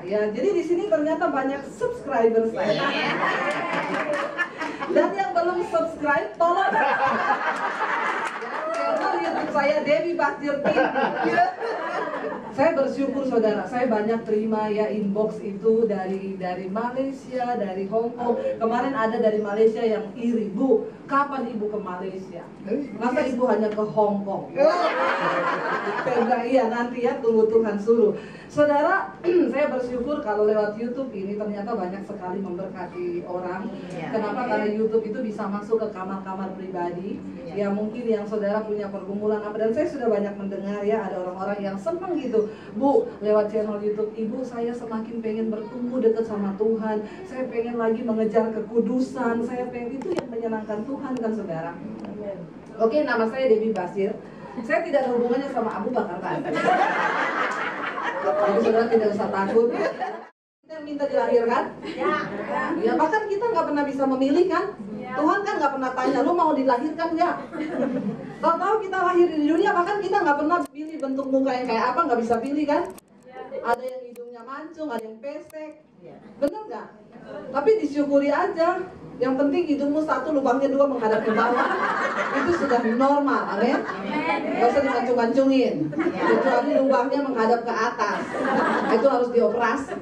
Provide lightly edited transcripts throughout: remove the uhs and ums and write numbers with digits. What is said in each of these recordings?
ya. Jadi di sini ternyata banyak subscriber saya. Dan yang belum subscribe, tolong channel YouTube saya Dewi Basdir TV. Saya bersyukur saudara, saya banyak terima ya inbox itu dari Malaysia, dari Hong Kong. Kemarin ada dari Malaysia yang iri, Bu, kapan ibu ke Malaysia? Masa ibu hanya ke Hong Kong? Saya bilang iya nanti ya, tunggu Tuhan suruh. Saudara, saya bersyukur kalau lewat YouTube ini ternyata banyak sekali memberkati orang. Kenapa? Karena YouTube itu bisa masuk ke kamar-kamar pribadi. Ya mungkin yang saudara punya pergumulan apa, dan saya sudah banyak mendengar ya ada orang-orang yang senang gitu, Bu, lewat channel YouTube ibu saya semakin pengen bertumbuh dekat sama Tuhan, saya pengen lagi mengejar kekudusan, saya pengen, itu yang menyenangkan Tuhan kan saudara. Oke, nama saya Dewi Basdir. Saya tidak ada hubungannya sama Abu Bakar Basir. Jadi saudara tidak usah takut. Kita minta dilahirkan? Ya, bahkan kita nggak pernah bisa memilih kan? Tuhan kan nggak pernah tanya, lu mau dilahirkan nggak? Tahu-tahu kita lahir di dunia, bahkan kita nggak pernah pilih bentuk muka yang kayak apa, nggak bisa pilih kan? Ada yang hidungnya mancung, ada yang pesek, bener nggak? Tapi disyukuri aja. Yang penting hidungmu satu, lubangnya dua menghadap ke bawah. Itu sudah normal, amin? Gak usah dimancung-mancungin. Kecuali lubangnya menghadap ke atas. Itu harus dioperasi.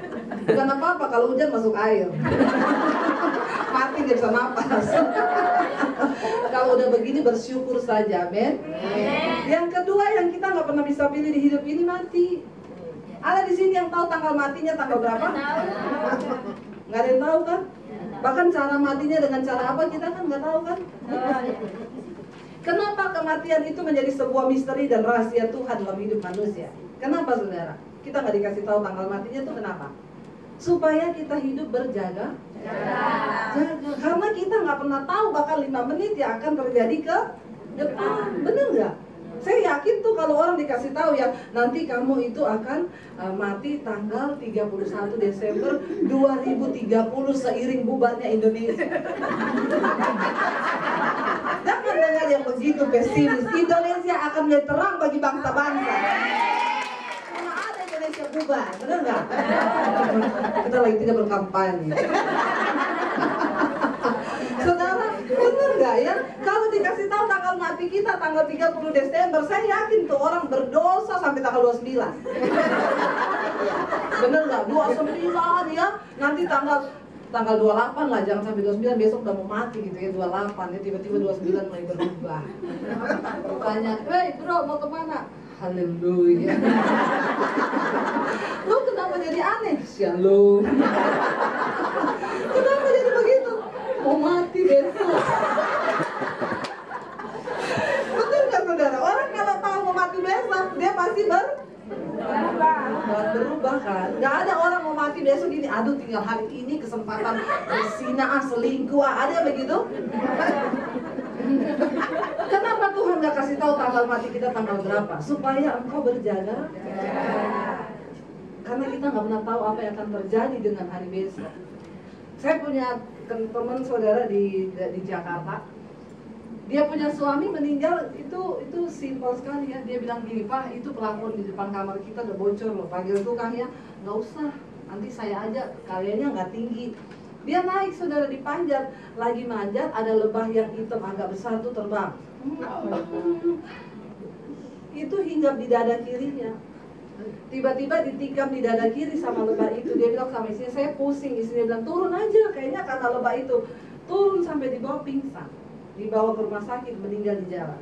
Bukan apa-apa kalau hujan masuk air. Mati dia bisa napas. Kalau udah begini bersyukur saja, amin? Yang kedua yang kita nggak pernah bisa pilih di hidup ini, mati. Ada di sini yang tahu tanggal matinya tanggal berapa? Nggak ada yang tahu kan? Bahkan cara matinya dengan cara apa kita kan nggak tahu kan? Kenapa kematian itu menjadi sebuah misteri dan rahasia Tuhan dalam hidup manusia? Kenapa saudara? Kita nggak dikasih tahu tanggal matinya itu kenapa? Supaya kita hidup berjaga. Jaga. Karena kita nggak pernah tahu bakal 5 menit yang akan terjadi ke depan. Bener nggak? Saya yakin tuh kalau orang dikasih tahu ya, nanti kamu itu akan mati tanggal 31 Desember 2030 seiring bubarnya Indonesia. Jangan dengar yang begitu pesimis. Indonesia akan menjadi terang bagi bangsa-bangsa. Karena ada Indonesia bubar, benar nggak? Kita lagi tidak berkampanye. Saudara, bener nggak ya? Kalau dikasih tahu tanggal mati kita tanggal 30 Desember, saya yakin tuh orang berdosa sampai tanggal 29. Bener nggak? 29 ya, nanti tanggal 28 lah, jangan sampai 29, besok udah mau mati gitu ya, 28 ya, tiba-tiba 29 mulai berubah. Tanya, hey bro, mau kemana? Haleluya. Lu kenapa jadi aneh? Shalom. Kenapa jadi begitu? Mau mati besok. Betul nggak saudara? Orang kalau tahu mau mati besok, dia pasti berubah kan? Nggak ada orang mau mati besok gini, aduh tinggal hari ini kesempatan bersinah, selingkuh, ada begitu? Kenapa Tuhan nggak kasih tahu tanggal mati kita tanggal berapa? Supaya engkau berjaga. Karena kita nggak pernah tahu apa yang akan terjadi dengan hari besok. Saya punya teman saudara di Jakarta. Dia punya suami meninggal, itu simpel sekali ya. Dia bilang gini, Pak, itu pelafon di depan kamar kita udah bocor loh. Panggil tukang ya, nggak usah, nanti saya aja, karyanya nggak tinggi. Dia naik saudara, dipanjat, lagi manjat ada lebah yang hitam agak besar tuh terbang. Itu hinggap di dada kirinya. Tiba-tiba ditikam di dada kiri sama lebah itu. Dia bilang sama istrinya, saya pusing. Istrinya bilang, turun aja, kayaknya kata lebah itu. Turun sampai di bawah pingsan, dibawa ke rumah sakit, meninggal di jalan.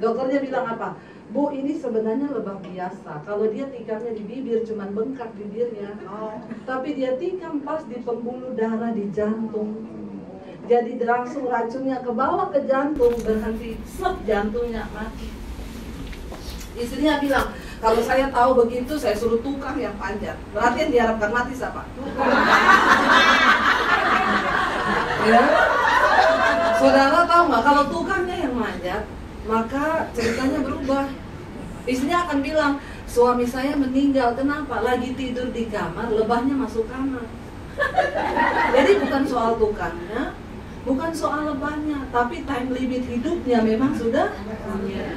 Dokternya bilang apa? Bu, ini sebenarnya lebah biasa. Kalau dia tikamnya di bibir, cuman bengkak bibirnya. Tapi dia tikam pas di pembuluh darah di jantung. Jadi langsung racunnya ke bawah ke jantung, berhenti, sep, jantungnya mati. Istrinya bilang, kalau saya tahu begitu, saya suruh tukang yang panjat. Berarti yang diharapkan mati siapa? Ya? Saudara tahu nggak, kalau tukangnya yang manjat, maka ceritanya berubah. Istrinya akan bilang, suami saya meninggal, kenapa? Lagi tidur di kamar, lebahnya masuk kamar. Jadi bukan soal tukangnya, bukan soal lebahnya, tapi time limit hidupnya memang sudah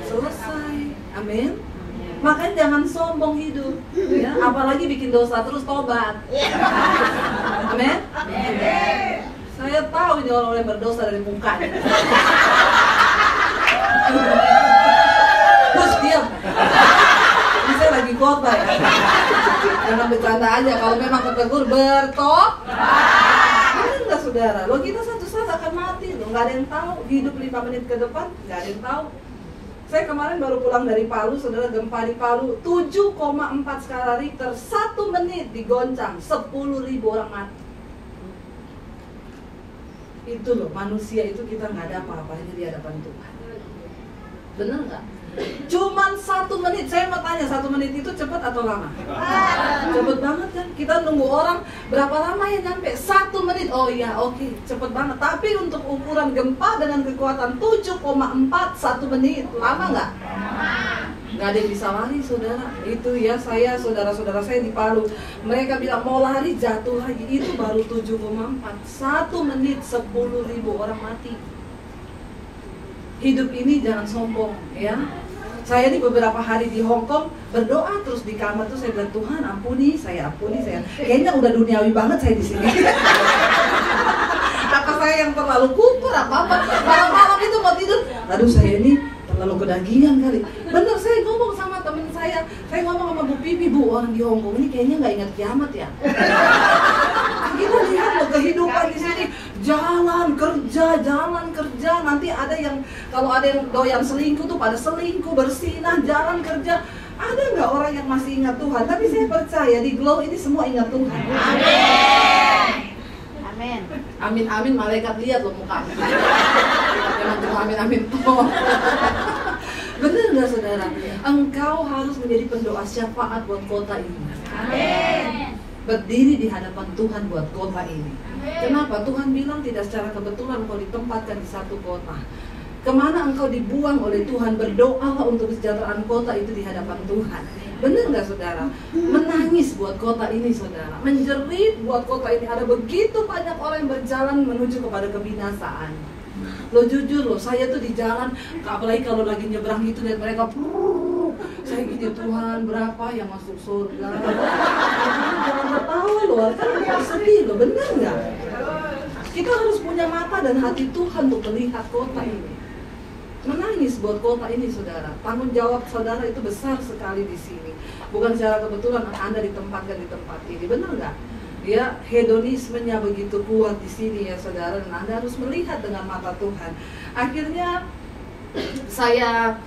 selesai. Amin. Makanya jangan sombong hidup, ya. Apalagi bikin dosa terus tobat. Amin. Saya tahu ini orang-orang yang berdosa dari mukanya. Terus diam. Ini saya lagi khotbah ya. Jangan bercanda aja. Kalau memang ketegur bertobat. Enggak saudara. Loh kita satu saat akan mati loh. Nggak ada yang tahu. Hidup 5 menit ke depan nggak ada yang tahu. Saya kemarin baru pulang dari Palu, saudara, gempa di Palu 7,4 skala Richter, 1 menit digoncang, 10.000 orang mati. Itu loh, manusia itu kita nggak ada apa-apanya di hadapan Tuhan. Bener nggak? Cuman 1 menit, saya mau tanya 1 menit itu cepat atau lama? Cepet banget kan? Kita nunggu orang berapa lama ya nyampe? 1 menit, oh iya oke, cepet banget. Tapi untuk ukuran gempa dengan kekuatan 7,4 1 menit, lama nggak? Nggak ada yang bisa lari saudara. Itu ya saya, saudara-saudara saya di Palu, mereka bilang mau lari jatuh lagi. Itu baru 7,4 1 menit 10.000 orang mati. Hidup ini jangan sombong ya. Saya ini beberapa hari di Hong Kong berdoa terus di kamar tuh saya bilang Tuhan ampuni saya. Kayaknya udah duniawi banget saya di sini. Apa saya yang terlalu kuper apa? Malam-malam itu mau tidur, aduh saya ini terlalu kedagingan kali. Bener, saya ngomong sama temen saya ngomong sama Bu Pipi, Bu, orang di Hong Kong ini kayaknya nggak ingat kiamat ya. Kita lihat loh kehidupan di sini, jalan kerja, nanti ada yang kalau ada yang doyan selingkuh tuh pada selingkuh, bersinah, jalan kerja. Ada nggak orang yang masih ingat Tuhan? Tapi saya percaya di Glow ini semua ingat Tuhan. Amin. Amin, malaikat lihat loh muka. Jangan cuma amin. Bener nggak saudara? Engkau harus menjadi pendoa syafaat buat kota ini. Amin. Berdiri di hadapan Tuhan buat kota ini. Kenapa? Tuhan bilang tidak secara kebetulan engkau ditempatkan di satu kota. Kemana engkau dibuang oleh Tuhan, berdoalah untuk kesejahteraan kota itu di hadapan Tuhan. Benar nggak saudara? Menangis buat kota ini saudara, menjerit buat kota ini. Ada begitu banyak orang yang berjalan menuju kepada kebinasaan. Lo jujur loh, saya tuh di jalan, apalagi kalau lagi nyebrang gitu dan mereka saya gini, Tuhan berapa yang masuk surga? Jangan ketawa loh, kan sedih loh, bener nggak? Kita harus punya mata dan hati Tuhan untuk melihat kota ini. Menangis buat kota ini saudara. Tanggung jawab saudara itu besar sekali di sini. Bukan secara kebetulan Anda ditempatkan di tempat ini, bener nggak? Ya, hedonismenya begitu kuat di sini ya saudara, dan Anda harus melihat dengan mata Tuhan. Akhirnya saya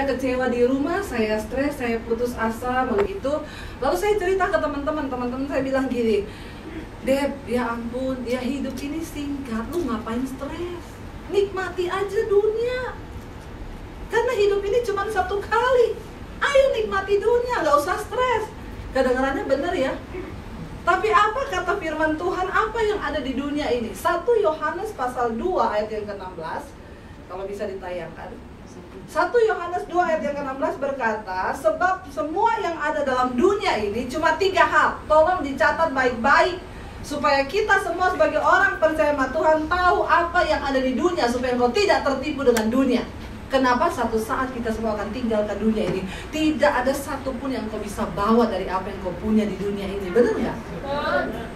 kecewa di rumah, saya stres, saya putus asa begitu. Lalu saya cerita ke teman-teman saya bilang gini, Deb, ya ampun, ya hidup ini singkat, lu ngapain stres? Nikmati aja dunia. Karena hidup ini cuma satu kali. Ayo nikmati dunia, gak usah stres. Kedengarannya bener ya. Tapi apa kata firman Tuhan, apa yang ada di dunia ini? 1 Yohanes pasal 2 ayat yang ke-16, kalau bisa ditayangkan. 1 Yohanes 2 ayat yang ke-16 berkata, sebab semua yang ada dalam dunia ini cuma 3 hal. Tolong dicatat baik-baik, supaya kita semua sebagai orang percaya sama Tuhan tahu apa yang ada di dunia, supaya engkau tidak tertipu dengan dunia. Kenapa? Satu saat kita semua akan tinggalkan dunia ini. Tidak ada satupun yang kau bisa bawa dari apa yang kau punya di dunia ini. Benar nggak?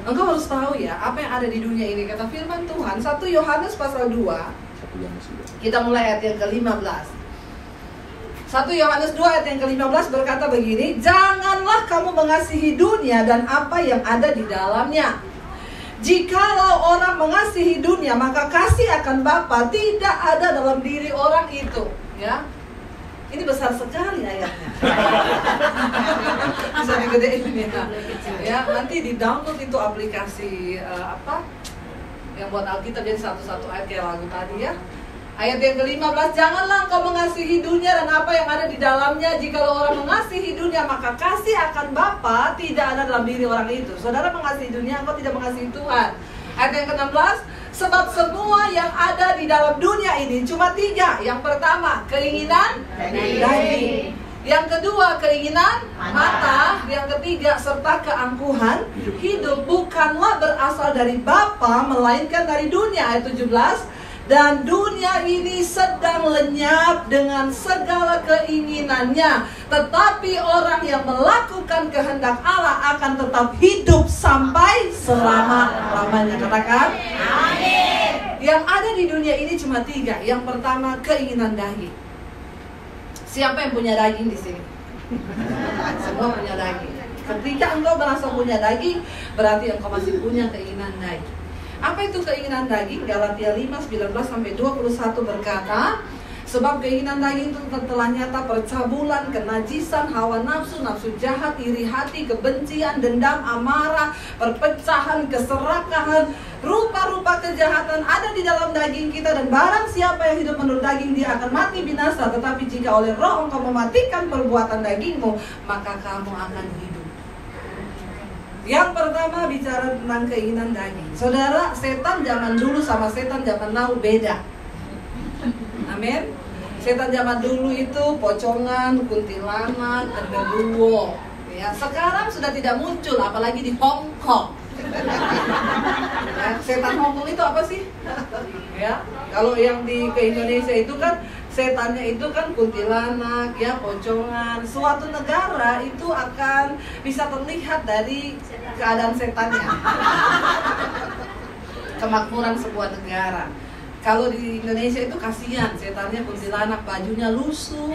Engkau harus tahu ya, apa yang ada di dunia ini. Kata firman Tuhan, 1 Yohanes pasal 2, kita mulai ayat yang ke-15. 1 Yohanes 2 ayat yang ke-15 berkata begini, janganlah kamu mengasihi dunia dan apa yang ada di dalamnya. Jikalau orang mengasihi dunia, maka kasih akan Bapa tidak ada dalam diri orang itu. Ya, ini besar sekali ayatnya. Bisa digedein ya. Nanti di download itu aplikasi apa? Yang buat Alkitab jadi satu-satu ayat kayak lagu tadi ya. Ayat yang ke-15, janganlah engkau mengasihi dunia dan apa yang ada di dalamnya. Jikalau orang mengasihi dunia, maka kasih akan Bapa tidak ada dalam diri orang itu. Saudara mengasihi dunia, engkau tidak mengasihi Tuhan. Ayat yang ke-16, sebab semua yang ada di dalam dunia ini cuma 3. Yang pertama, keinginan daging. Yang kedua, keinginan mata. Yang ketiga, serta keangkuhan hidup bukanlah berasal dari Bapa, melainkan dari dunia. Ayat 17, Dan dunia ini sedang lenyap dengan segala keinginannya. Tetapi orang yang melakukan kehendak Allah akan tetap hidup sampai selama-lamanya. Katakan amin. Yang ada di dunia ini cuma 3. Yang pertama, keinginan daging. Siapa yang punya daging di sini? Semua punya daging. Ketika engkau merasa punya daging, berarti engkau masih punya keinginan daging. Apa itu keinginan daging? Galatia 5:19-21 berkata, sebab keinginan daging itu telah nyata percabulan, kenajisan, hawa nafsu, nafsu jahat, iri hati, kebencian, dendam, amarah, perpecahan, keserakahan, rupa-rupa kejahatan ada di dalam daging kita. Dan barang siapa yang hidup menurut daging, dia akan mati binasa. Tetapi jika oleh Roh engkau mematikan perbuatan dagingmu, maka kamu akan hidup. Yang pertama bicara tentang keinginan daging. Saudara, setan zaman dulu sama setan zaman now beda. Amin. Setan zaman dulu itu pocongan, kuntilanak, genderuwo. Ya, sekarang sudah tidak muncul, apalagi di Hong Kong. Ya, setan Hong Kong itu apa sih? Ya, kalau yang ke Indonesia itu kan setannya itu kan kuntilanak, ya, pocongan. Suatu negara itu akan bisa terlihat dari keadaan setannya. Kemakmuran sebuah negara. Kalau di Indonesia itu kasihan, setannya kuntilanak, bajunya lusuh,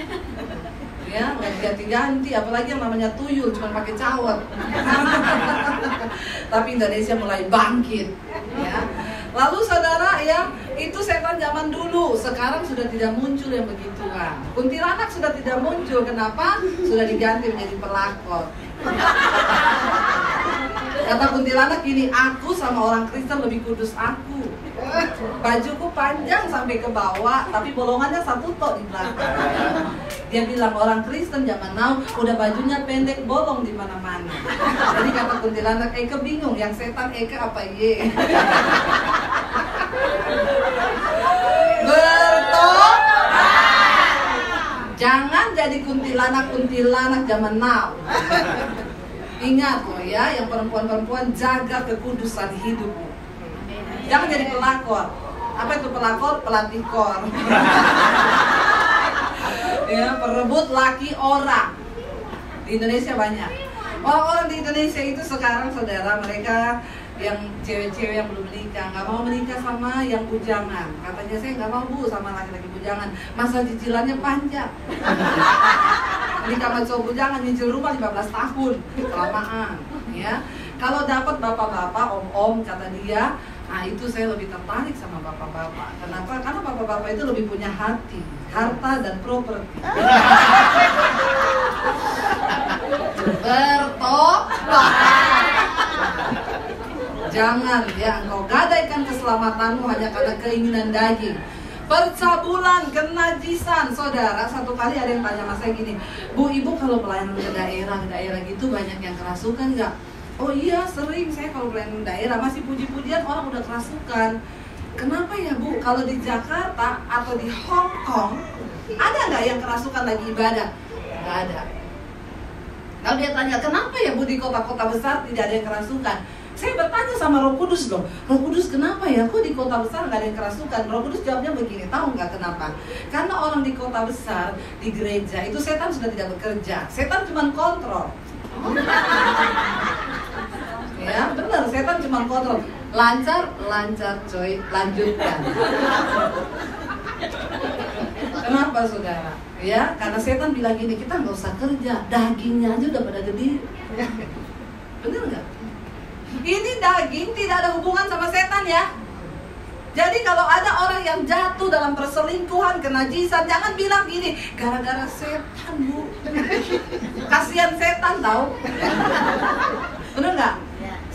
ya, nggak diganti-ganti, apalagi yang namanya tuyul, cuma pakai cawat. Tapi Indonesia mulai bangkit, ya. Lalu saudara, ya, itu setan zaman dulu. Sekarang sudah tidak muncul yang begituan. Kuntilanak sudah tidak muncul. Kenapa? Sudah diganti menjadi pelakor. Kata kuntilanak gini, aku sama orang Kristen lebih kudus aku. Bajuku panjang sampai ke bawah, tapi bolongannya satu tok di belakang. Dia bilang orang Kristen zaman now udah bajunya pendek, bolong di mana-mana. Jadi kata kuntilanak, Eke bingung, yang setan Eke apa ye? Bertobat. Jangan jadi kuntilanak zaman now. Ingat loh ya, yang perempuan-perempuan, jaga kekudusan hidupmu. Jangan jadi pelakor. Apa itu pelakor? Pelatih kor. Ya, perebut laki orang. Di Indonesia banyak. Orang-orang di Indonesia itu sekarang saudara, mereka yang cewek-cewek yang belum menikah, nggak mau menikah sama yang bujangan. Katanya, saya nggak mau bu sama laki-laki bujangan, masa cicilannya panjang. Menikah sama cowok bujangan, nyicil rumah 15 tahun, kelamaan. Ya, kalau dapat bapak-bapak, om-om, kata dia, nah itu saya lebih tertarik sama bapak-bapak. Kenapa? Karena bapak-bapak itu lebih punya hati, harta dan properti. Bertobat. Jangan ya engkau gadaikan keselamatanmu hanya karena keinginan daging. Percabulan, kenajisan. Saudara, satu kali ada yang tanya sama saya gini, Bu, ibu kalau pelayanan ke daerah gitu banyak yang kerasukan nggak? Oh iya, sering saya kalau pelayanan daerah masih puji-pujian orang udah kerasukan. Kenapa ya Bu? Kalau di Jakarta atau di Hong Kong ada nggak yang kerasukan lagi ibadah? Nggak ada. Kalau dia tanya, kenapa ya Bu di kota-kota besar tidak ada yang kerasukan? Saya bertanya sama Roh Kudus loh, Roh Kudus kenapa ya? Kok di kota besar nggak ada yang kerasukan? Roh Kudus jawabnya begini, tahu nggak kenapa? Karena orang di kota besar, di gereja itu setan sudah tidak bekerja, setan cuma kontrol. Ya benar, setan cuma kontrol. Lancar coy, lanjutkan. Kenapa saudara? Ya, karena setan bilang gini, kita nggak usah kerja, dagingnya aja udah pada gede. Bener nggak? Ini daging tidak ada hubungan sama setan ya. Jadi kalau ada orang yang jatuh dalam perselingkuhan, kenajisan, jangan bilang gini, gara-gara setan Bu. Kasihan setan tahu. Bener nggak?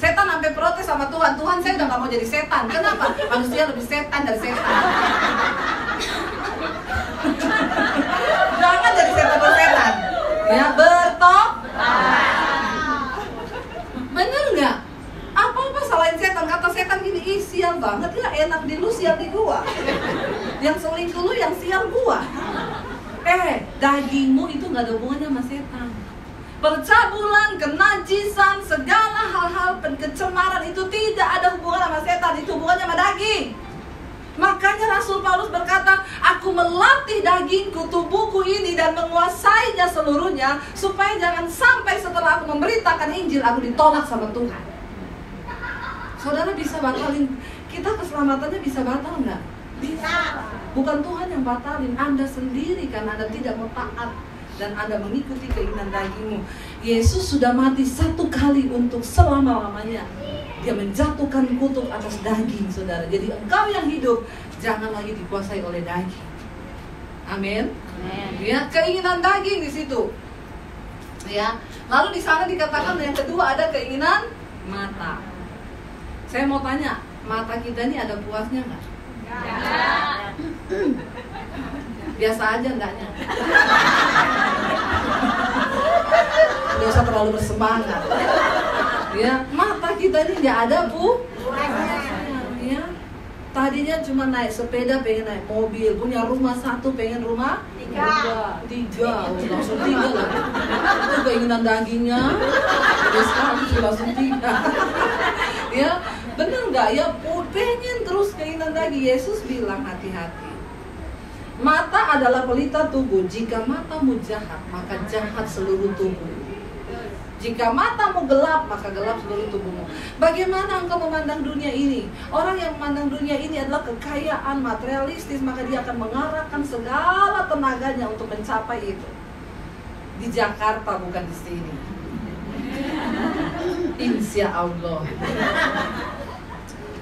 Setan sampai protes sama Tuhan, Tuhan saya udah nggak mau jadi setan. Kenapa? Manusia lebih setan dari setan. Jangan jadi setan. Ya, bertobat. Bener nggak? Apa-apa salahin setan. Kata setan gini, ih sial banget ya, enak di lu, sial di gua. Yang selingkuh lu, yang sial gua. Dagingmu itu nggak ada hubungannya sama setan. Percabulan, kenajisan, segala hal-hal kecemaran itu tidak ada hubungan sama setan, itu hubungannya sama daging. Makanya Rasul Paulus berkata, aku melatih dagingku, tubuhku ini, dan menguasainya seluruhnya, supaya jangan sampai setelah aku memberitakan Injil, aku ditolak sama Tuhan. Saudara bisa batalin, kita keselamatannya bisa batal nggak? Bisa. Bukan Tuhan yang batalin, Anda sendiri karena Anda tidak mau taat dan Anda mengikuti keinginan dagingmu. Yesus sudah mati satu kali untuk selama-lamanya. Dia menjatuhkan kutuk atas daging, saudara. Jadi engkau yang hidup, jangan lagi dikuasai oleh daging. Amin. Ya, keinginan daging di situ. Ya. Lalu di sana dikatakan yang kedua ada keinginan mata. Saya mau tanya, mata kita ini ada puasnya nggak? Biasa aja enggaknya. Nggak usah terlalu bersemangat. Ya, mata kita ini nggak ada ya. Tadinya cuma naik sepeda, pengen naik mobil, punya rumah satu, pengen rumah tiga, langsung tiga lah. Itu keinginan dagingnya. Terus langsung tiga. Ya, bener nggak ya? Pengen terus keinginan daging. Yesus bilang hati-hati. Mata adalah pelita tubuh. Jika matamu jahat, maka jahat seluruh tubuh. Jika matamu gelap, maka gelap seluruh tubuhmu. Bagaimana engkau memandang dunia ini? Orang yang memandang dunia ini adalah kekayaan materialistis, maka dia akan mengarahkan segala tenaganya untuk mencapai itu. Di Jakarta, bukan di sini. Insya Allah.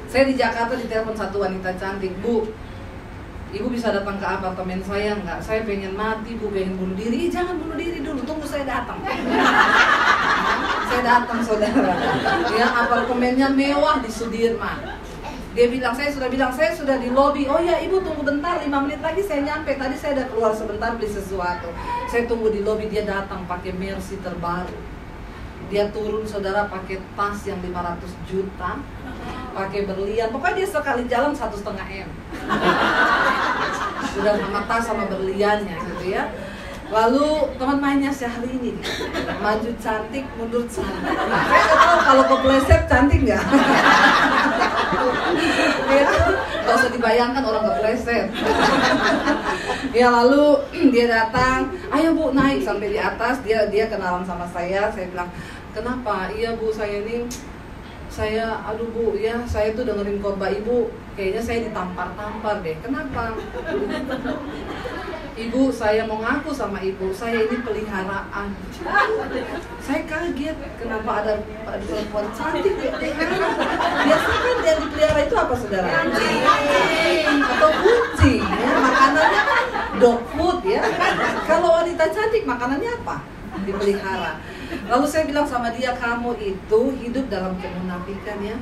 Saya di Jakarta ditelepon satu wanita cantik, Bu, Ibu bisa datang ke apartemen saya nggak? Saya pengen mati, Bu, pengen bunuh diri. Jangan bunuh diri dulu, tunggu saya datang. Saya datang, saudara. Ya, apartemennya mewah di Sudirman. Dia bilang, saya sudah di lobi. Oh ya, Ibu tunggu bentar, 5 menit lagi saya nyampe. Tadi saya udah keluar sebentar beli sesuatu. Saya tunggu di lobi, dia datang pakai Mercy terbaru. Dia turun, saudara, pakai tas yang 500 juta. Pakai berlian, pokoknya dia sekali jalan 1,5 M. Sudah sama tas sama berliannya gitu ya. Lalu teman mainnya Syahrini, maju cantik, mundur cantik. Saya nggak tahu kalau kepleset cantik nggak. Ya, nggak usah dibayangkan orang kepleset. Ya, lalu dia datang, ayo Bu naik, sampai di atas. Dia kenalan sama saya bilang, kenapa? Iya Bu, aduh Bu, ya saya tuh dengerin khotbah Ibu, kayaknya saya ditampar-tampar deh. Kenapa? Ibu, saya mau ngaku sama Ibu, saya ini peliharaan. Saya kaget, kenapa ada perempuan cantik dipelihara. Biasanya kan yang dipelihara itu apa, saudara? Anjing atau kucing, ya. Makanannya kan dog food ya. Kalau wanita cantik makanannya apa? Dipelihara. Lalu saya bilang sama dia, kamu itu hidup dalam kemunafikan ya.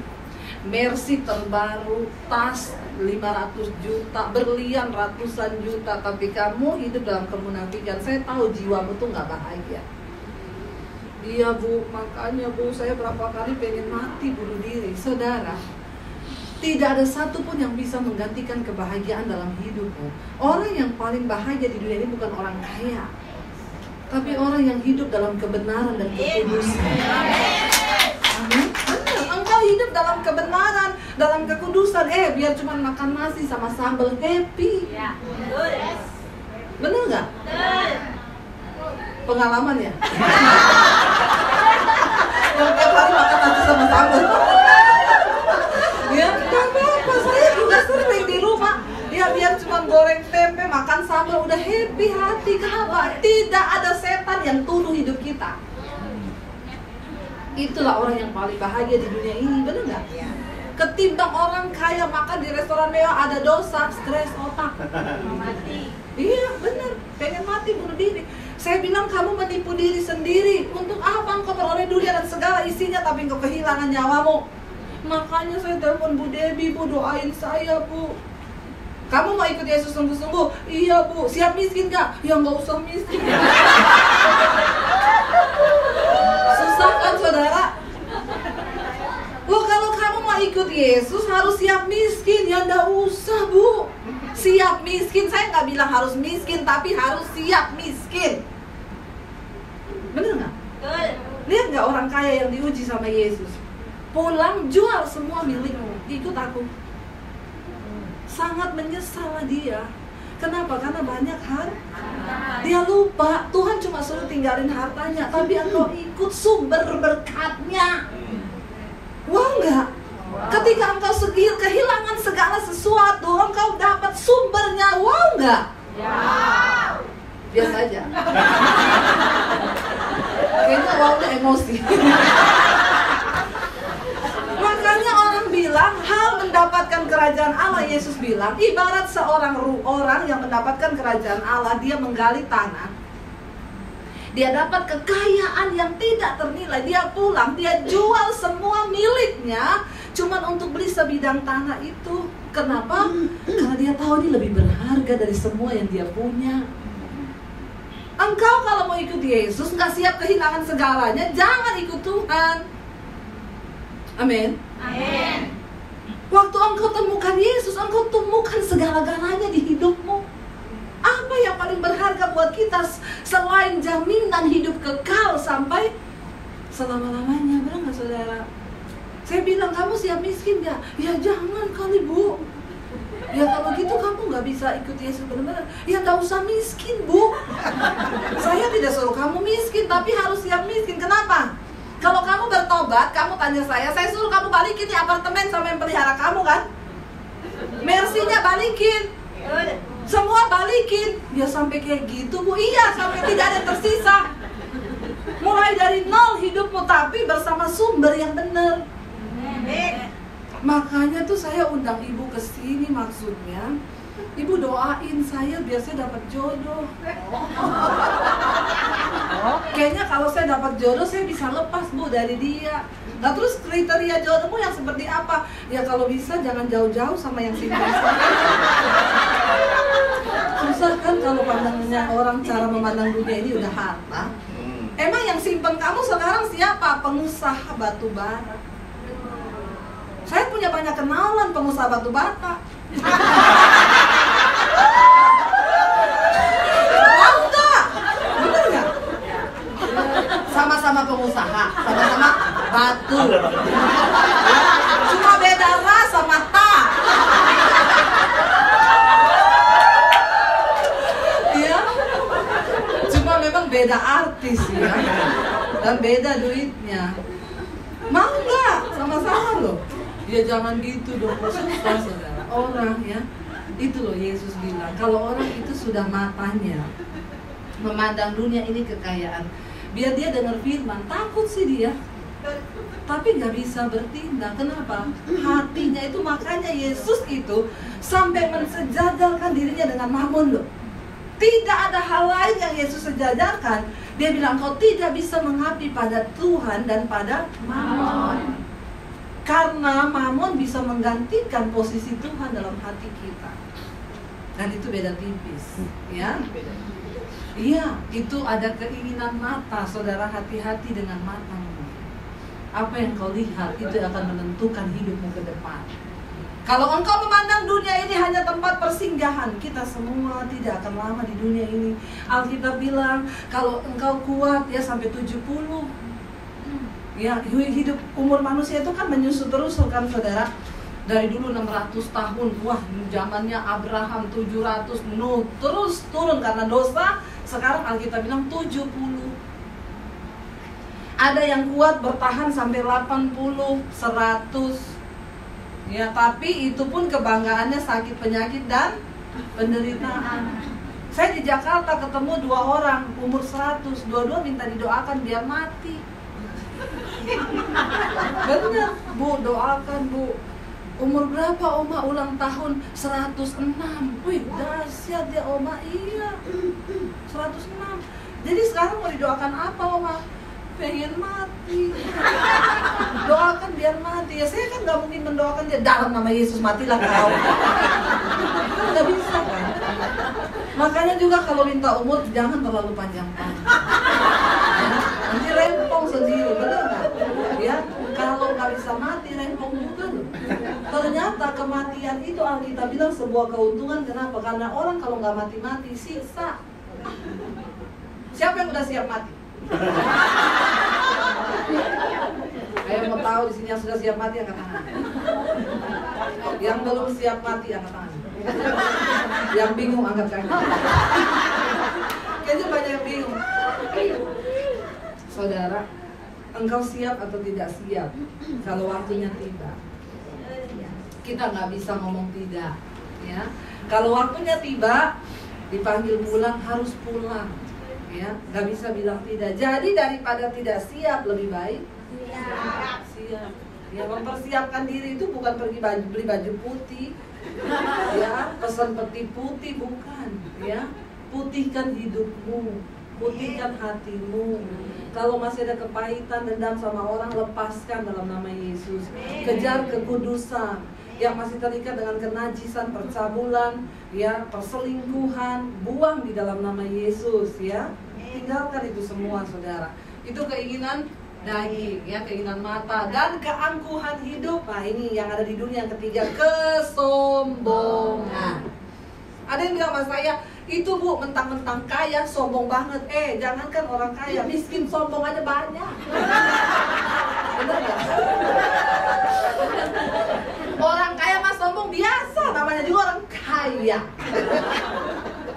Mercy terbaru, tas 500 juta, berlian ratusan juta, tapi kamu hidup dalam kemunafikan. Saya tahu jiwamu tuh gak bahagia. Iya Bu, makanya Bu, saya berapa kali pengen mati, bunuh diri. Saudara, tidak ada satupun yang bisa menggantikan kebahagiaan dalam hidupmu. Orang yang paling bahagia di dunia ini bukan orang kaya, tapi orang yang hidup dalam kebenaran dan kekudusan. Amin. Benar, engkau hidup dalam kebenaran, dalam kekudusan. Biar cuma makan nasi sama sambal happy. Benar nggak? Pengalaman ya? Yang tiap hari makan nasi sama sambal. Ya, nggak apa-apa. Saya juga sering di rumah. Ya, biar cuma goreng tempe, makan sambal, udah happy hati. Kenapa? Tidak ada setan yang tuduh hidup kita. Itulah orang yang paling bahagia di dunia ini, benar nggak? Ketimbang orang kaya makan di restoran mewah, ada dosa, stres otak, mati. Iya, benar. Pengen mati, bunuh diri. Saya bilang, kamu menipu diri sendiri. Untuk apa engkau beroleh dunia dan segala isinya, tapi engkau kehilangan nyawamu? Makanya saya telepon Bu Debbie, Bu, doain saya Bu. Kamu mau ikut Yesus sungguh-sungguh? Iya Bu. Siap miskin gak? Ya nggak usah miskin. Susah kan, saudara? Loh, kalau kamu mau ikut Yesus harus siap miskin. Ya nggak usah Bu. Siap miskin, saya nggak bilang harus miskin, tapi harus siap miskin. Bener nggak? Lihat nggak orang kaya yang diuji sama Yesus? Pulang jual semua milikmu, ikut aku. sangat menyesal dia. Kenapa? Karena banyak harta. Dia lupa Tuhan cuma suruh tinggalin hartanya, tapi engkau ikut sumber berkatnya. Wah enggak? Ketika engkau kehilangan segala sesuatu, engkau dapat sumbernya. Wow enggak? Biasa aja. Kayaknya wownya emosi. Makanya orang bilang hal mendapatkan kerajaan Allah, Yesus bilang ibarat seorang orang yang mendapatkan kerajaan Allah, dia menggali tanah, dia dapat kekayaan yang tidak ternilai, dia pulang, dia jual semua miliknya cuman untuk beli sebidang tanah itu. Kenapa? Karena dia tahu ini lebih berharga dari semua yang dia punya. Engkau kalau mau ikut Yesus, nggak siap kehilangan segalanya, jangan ikut Tuhan. Amin. Amin. Waktu engkau temukan Yesus, engkau temukan segala-galanya di hidupmu. Apa yang paling berharga buat kita selain jaminan hidup kekal sampai selama-lamanya? Benar nggak saudara? Saya bilang, kamu siap miskin nggak? Ya jangan kali Bu. Ya kalau gitu kamu nggak bisa ikut Yesus benar-benar. Ya nggak usah miskin Bu. Saya tidak suruh kamu miskin, tapi harus siap miskin. Kenapa? Kalau kamu bertobat, kamu tanya saya suruh kamu balikin nih apartemen sama yang pelihara kamu kan? Mercy-nya balikin, semua balikin. Ya sampai kayak gitu Bu? Iya, sampai tidak ada yang tersisa. Mulai dari nol hidupmu, tapi bersama sumber yang benar. Makanya tuh saya undang ibu ke sini, maksudnya ibu doain saya biar saya dapat jodoh. Kayaknya kalau saya dapat jodoh saya bisa lepas Bu dari dia. Nah terus kriteria jodohmu yang seperti apa? Ya kalau bisa jangan jauh-jauh sama yang simpan. Susah kan kalau pandangannya orang, cara memandang dunia ini udah harta. Emang yang simpan kamu sekarang siapa? Pengusaha batu bara. Saya punya banyak kenalan pengusaha batu bata. Enggak, bener nggak? Sama-sama pengusaha, sama-sama batu. Cuma beda rasa mata. Ya, cuma memang beda artis ya, dan beda duitnya. Mau nggak? Sama-sama loh. Ya jangan gitu dong, susah saudara. Orang ya, itu loh Yesus bilang, kalau orang itu sudah matanya memandang dunia ini kekayaan, biar dia dengar firman, takut sih dia, tapi nggak bisa bertindak. Kenapa? Hatinya itu, makanya Yesus itu sampai mensejajarkan dirinya dengan Mammon loh. Tidak ada hal lain yang Yesus sejajarkan. Dia bilang, kau tidak bisa mengabdi pada Tuhan dan pada Mammon. Karena Mammon bisa menggantikan posisi Tuhan dalam hati kita. Dan itu beda tipis, ya. Iya, itu ada keinginan mata. Saudara, hati-hati dengan matamu. Apa yang kau lihat itu akan menentukan hidupmu ke depan. Kalau engkau memandang dunia ini hanya tempat persinggahan, kita semua tidak akan lama di dunia ini. Alkitab bilang kalau engkau kuat ya sampai 70. Ya, hidup umur manusia itu kan menyusut terus kan saudara. Dari dulu 600 tahun, wah zamannya Abraham 700, Nuh, terus turun karena dosa. Sekarang Alkitab bilang 70. Ada yang kuat bertahan sampai 80, 100. Ya, tapi itu pun kebanggaannya sakit penyakit dan penderitaan. Saya di Jakarta ketemu 2 orang umur 100, dua-dua minta didoakan biar mati. Bener, Bu, doakan Bu. Umur berapa Oma? Ulang tahun 106. Wih, dahsyat ya Oma. Iya, 106. Jadi sekarang mau didoakan apa Oma? Pengen mati. Doakan biar mati. Ya saya kan gak mungkin mendoakan dia dalam nama Yesus matilah kau. Gak bisa kan. Makanya juga kalau minta umur jangan terlalu panjang-panjang. Nanti rempong sendiri, benar nggak? Ya, kalau nggak bisa mati rempong juga loh. Ternyata kematian itu Alkitab bilang sebuah keuntungan. Kenapa? Karena orang kalau nggak mati-mati sisa. Siapa yang udah siap mati? Saya mau tahu di sini yang sudah siap mati angkat tangan. Yang belum siap mati angkat tangan. Yang bingung angkat kaki. Kayaknya banyak yang bingung. Saudara, engkau siap atau tidak siap kalau waktunya tiba? Kita nggak bisa ngomong tidak, ya. Kalau waktunya tiba, dipanggil pulang harus pulang, ya. Nggak bisa bilang tidak. Jadi daripada tidak siap, lebih baik siap. Ya, mempersiapkan diri itu bukan pergi beli baju putih, ya, pesan peti putih, bukan, ya. Putihkan hidupmu, putihkan hatimu. Kalau masih ada kepahitan, dendam sama orang, lepaskan dalam nama Yesus. Kejar kekudusan. Yang masih terikat dengan kenajisan, percabulan, ya, perselingkuhan, buang di dalam nama Yesus, ya. Tinggalkan itu semua, saudara. Itu keinginan daging, ya, keinginan mata, dan keangkuhan hidup. Nah, ini yang ada di dunia. Yang ketiga, kesombongan. Ada yang bilang sama saya, itu Bu, mentang-mentang kaya, sombong banget. Jangankan orang kaya, miskin sombong aja banyak. Bener gak? Orang kaya mah sombong biasa, namanya juga orang kaya.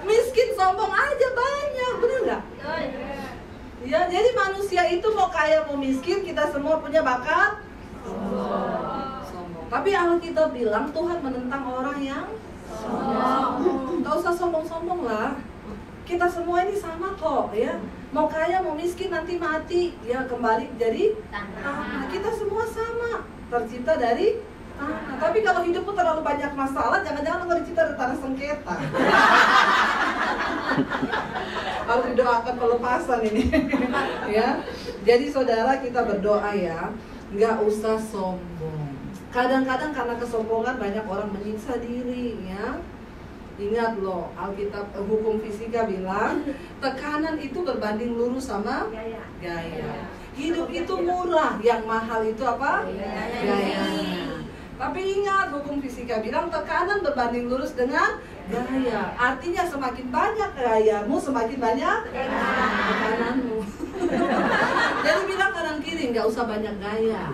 Miskin sombong aja banyak, bener gak? Ya, jadi manusia itu mau kaya mau miskin, kita semua punya bakat sombong. Tapi Alkitab bilang Tuhan menentang orang yang sombong. Gak usah sombong-sombong lah. Kita semua ini sama kok, ya. Mau kaya mau miskin nanti mati, ya, kembali jadi tanah. Kita semua sama, tercipta dari tanah. Tapi kalau hidupmu terlalu banyak masalah, jangan-jangan engkau dicipta dari tanah sengketa. Harus didoakan pelepasan ini. Ya. Jadi saudara, kita berdoa, ya, nggak usah sombong. Kadang-kadang karena kesombongan banyak orang menyiksa diri, ya. Ingat loh, Alkitab hukum fisika bilang tekanan itu berbanding lurus sama gaya. Hidup itu murah, yang mahal itu apa? Gaya. Tapi ingat, hukum fisika bilang tekanan berbanding lurus dengan gaya. Artinya semakin banyak gayamu, semakin banyak tekananmu. Jadi bilang kanan kiri, nggak usah banyak gaya,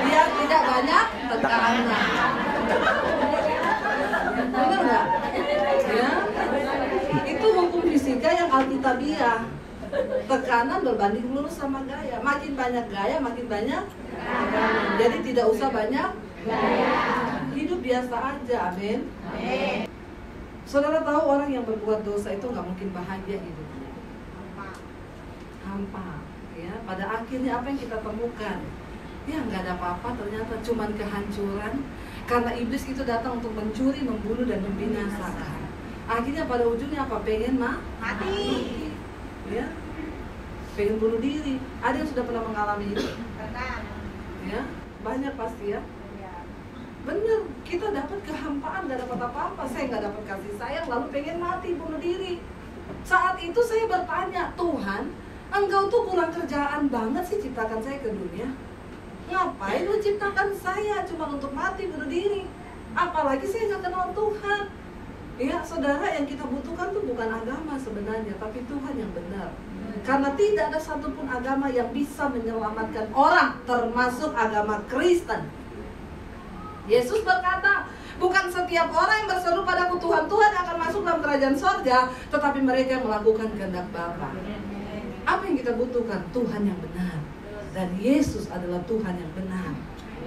biar tidak banyak tekanan. Benar nggak? Ya, itu hukum fisika yang alkitabiah. Tekanan berbanding lurus sama gaya. Makin banyak gaya, makin banyak tekanan. Jadi tidak usah banyak gaya. Hidup biasa aja, amin. Saudara tahu orang yang berbuat dosa itu nggak mungkin bahagia hidupnya. Hampa. Ya, pada akhirnya apa yang kita temukan? Ya, nggak ada apa-apa, ternyata cuman kehancuran. Karena iblis itu datang untuk mencuri, membunuh, dan membinasakan. Akhirnya pada ujungnya apa? Pengen mati. Ya, pengen bunuh diri. Ada yang sudah pernah mengalami itu? Ya, banyak pasti, ya. Bener, kita dapat kehampaan, gak dapat apa-apa. Saya nggak dapat kasih sayang, lalu pengen mati, bunuh diri. Saat itu saya bertanya, Tuhan, Engkau tuh kurang kerjaan banget sih ciptakan saya ke dunia. Ngapain lu ciptakan saya cuma untuk mati, bunuh diri? Apalagi saya nggak kenal Tuhan. Ya, saudara, yang kita butuhkan tuh bukan agama sebenarnya, tapi Tuhan yang benar. Karena tidak ada satupun agama yang bisa menyelamatkan orang, termasuk agama Kristen. Yesus berkata, bukan setiap orang yang berseru padaku Tuhan, Tuhan akan masuk dalam kerajaan sorga, tetapi mereka yang melakukan kehendak Bapa. Apa yang kita butuhkan? Tuhan yang benar. Dan Yesus adalah Tuhan yang benar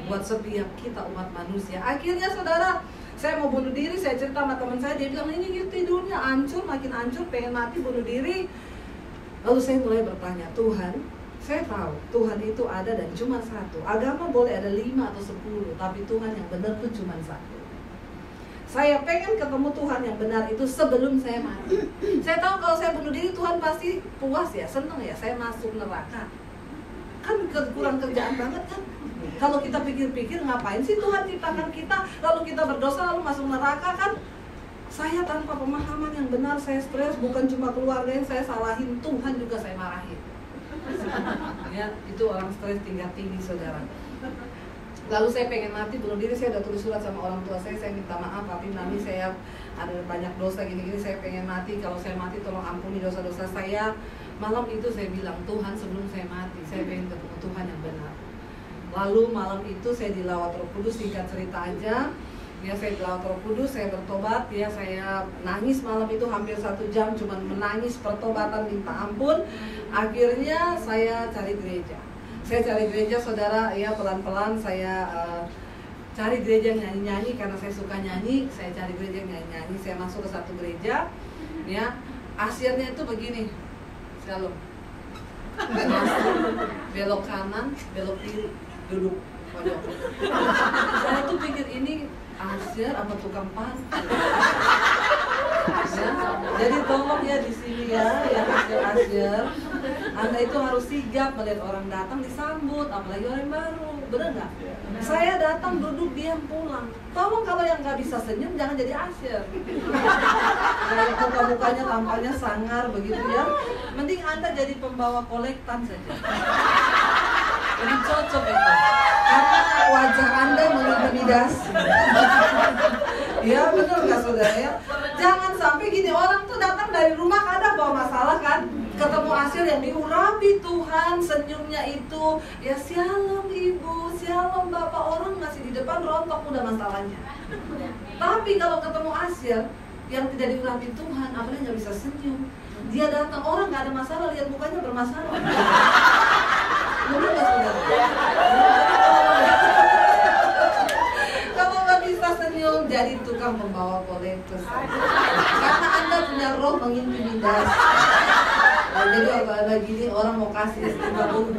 buat setiap kita umat manusia. Akhirnya saudara, saya mau bunuh diri, saya cerita sama teman saya, dia bilang ini gitu dunia hancur, makin hancur, pengen mati, bunuh diri. Lalu saya mulai bertanya, Tuhan, saya tahu Tuhan itu ada dan cuma satu. Agama boleh ada 5 atau 10, tapi Tuhan yang benar itu cuma satu. Saya pengen ketemu Tuhan yang benar itu sebelum saya mati. Saya tahu kalau saya bunuh diri, Tuhan pasti puas ya, seneng ya, saya masuk neraka. Kan kurang kerjaan banget kan? Kalau kita pikir-pikir, ngapain sih Tuhan ciptakan kita, lalu kita berdosa, lalu masuk neraka kan? Saya tanpa pemahaman yang benar, saya stres, bukan cuma keluarga yang saya salahin, Tuhan juga saya marahin. Ya, itu orang stres tingkat tinggi, saudara. Lalu saya pengen mati bunuh diri, saya udah tulis surat sama orang tua saya minta maaf, tapi nanti saya ada banyak dosa gini-gini, saya pengen mati. Kalau saya mati tolong ampuni dosa-dosa saya. Malam itu saya bilang, Tuhan sebelum saya mati, saya pengen ketemu Tuhan yang benar. Lalu malam itu saya dilawat Roh Kudus, singkat cerita aja. Ya, saya dilawat Roh Kudus, saya bertobat. Ya, saya nangis malam itu hampir 1 jam, cuman menangis pertobatan minta ampun. Akhirnya saya cari gereja. Saya cari gereja, saudara, ya pelan-pelan saya cari gereja nyanyi-nyanyi karena saya suka nyanyi. Saya cari gereja nyanyi-nyanyi, saya masuk ke satu gereja. Ya, asyirnya itu begini, shalom. Masuk, belok kanan, belok kiri, duduk pojok. Saya tuh pikir ini asyir apa tukang parkir. Ya, jadi tolong ya di sini ya, yang asyir-asyir, Anda itu harus sigap melihat orang datang disambut, apalagi orang baru, bener nggak? Saya datang duduk diam pulang. Tolong kalau yang nggak bisa senyum jangan jadi asyir. Kayak muka-mukanya tampaknya sangar begitu ya. Mending Anda jadi pembawa kolektan saja. Jadi cocok itu, karena wajah Anda mengintimidasi. Ya benar nggak saudara ya? Jangan sampai gini, orang tuh datang dari rumah kadang bawa masalah kan, ketemu asyir yang diurapi Tuhan, senyumnya itu ya shalom ibu, shalom bapak, orang masih di depan rontok udah masalahnya. Tapi kalau ketemu asyir yang tidak diurapi Tuhan, apalagi nggak bisa senyum, dia datang orang nggak ada masalah, lihat mukanya bermasalah. Benar nggak saudara? Kalau nggak bisa senyum, jadi tukang pembawa kolektor. Karena Anda punya roh mengintimidasi. Nah, jadi kalau ada gini, orang mau kasih istimewa pun,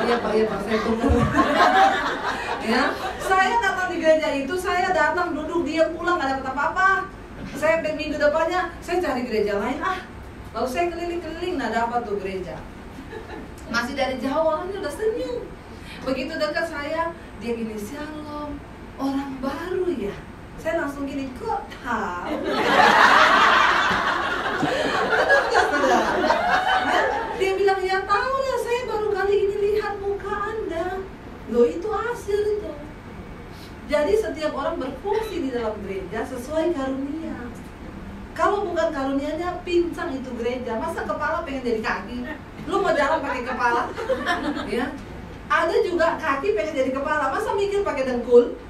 iya pak, saya tunggu. Ya, saya datang di gereja itu, saya datang duduk diam pulang, nggak dapat apa-apa. Saya minggu depannya, saya cari gereja lain. Lalu saya keliling-keliling, nah dapat tuh gereja. Masih dari jauh orangnya udah senyum. Begitu dekat saya, dia gini, shalom, orang baru ya. Saya langsung gini, kok tahu? Dia bilang, ya tahu lah, saya baru kali ini lihat muka Anda. Loh itu asyir itu. Jadi setiap orang berfungsi di dalam gereja sesuai karunia. Kalau bukan karunianya, pincang itu gereja. Masa kepala pengen jadi kaki? Lu mau jalan pakai kepala? Ya. Ada juga kaki pengen jadi kepala, masa mikir pakai dengkul?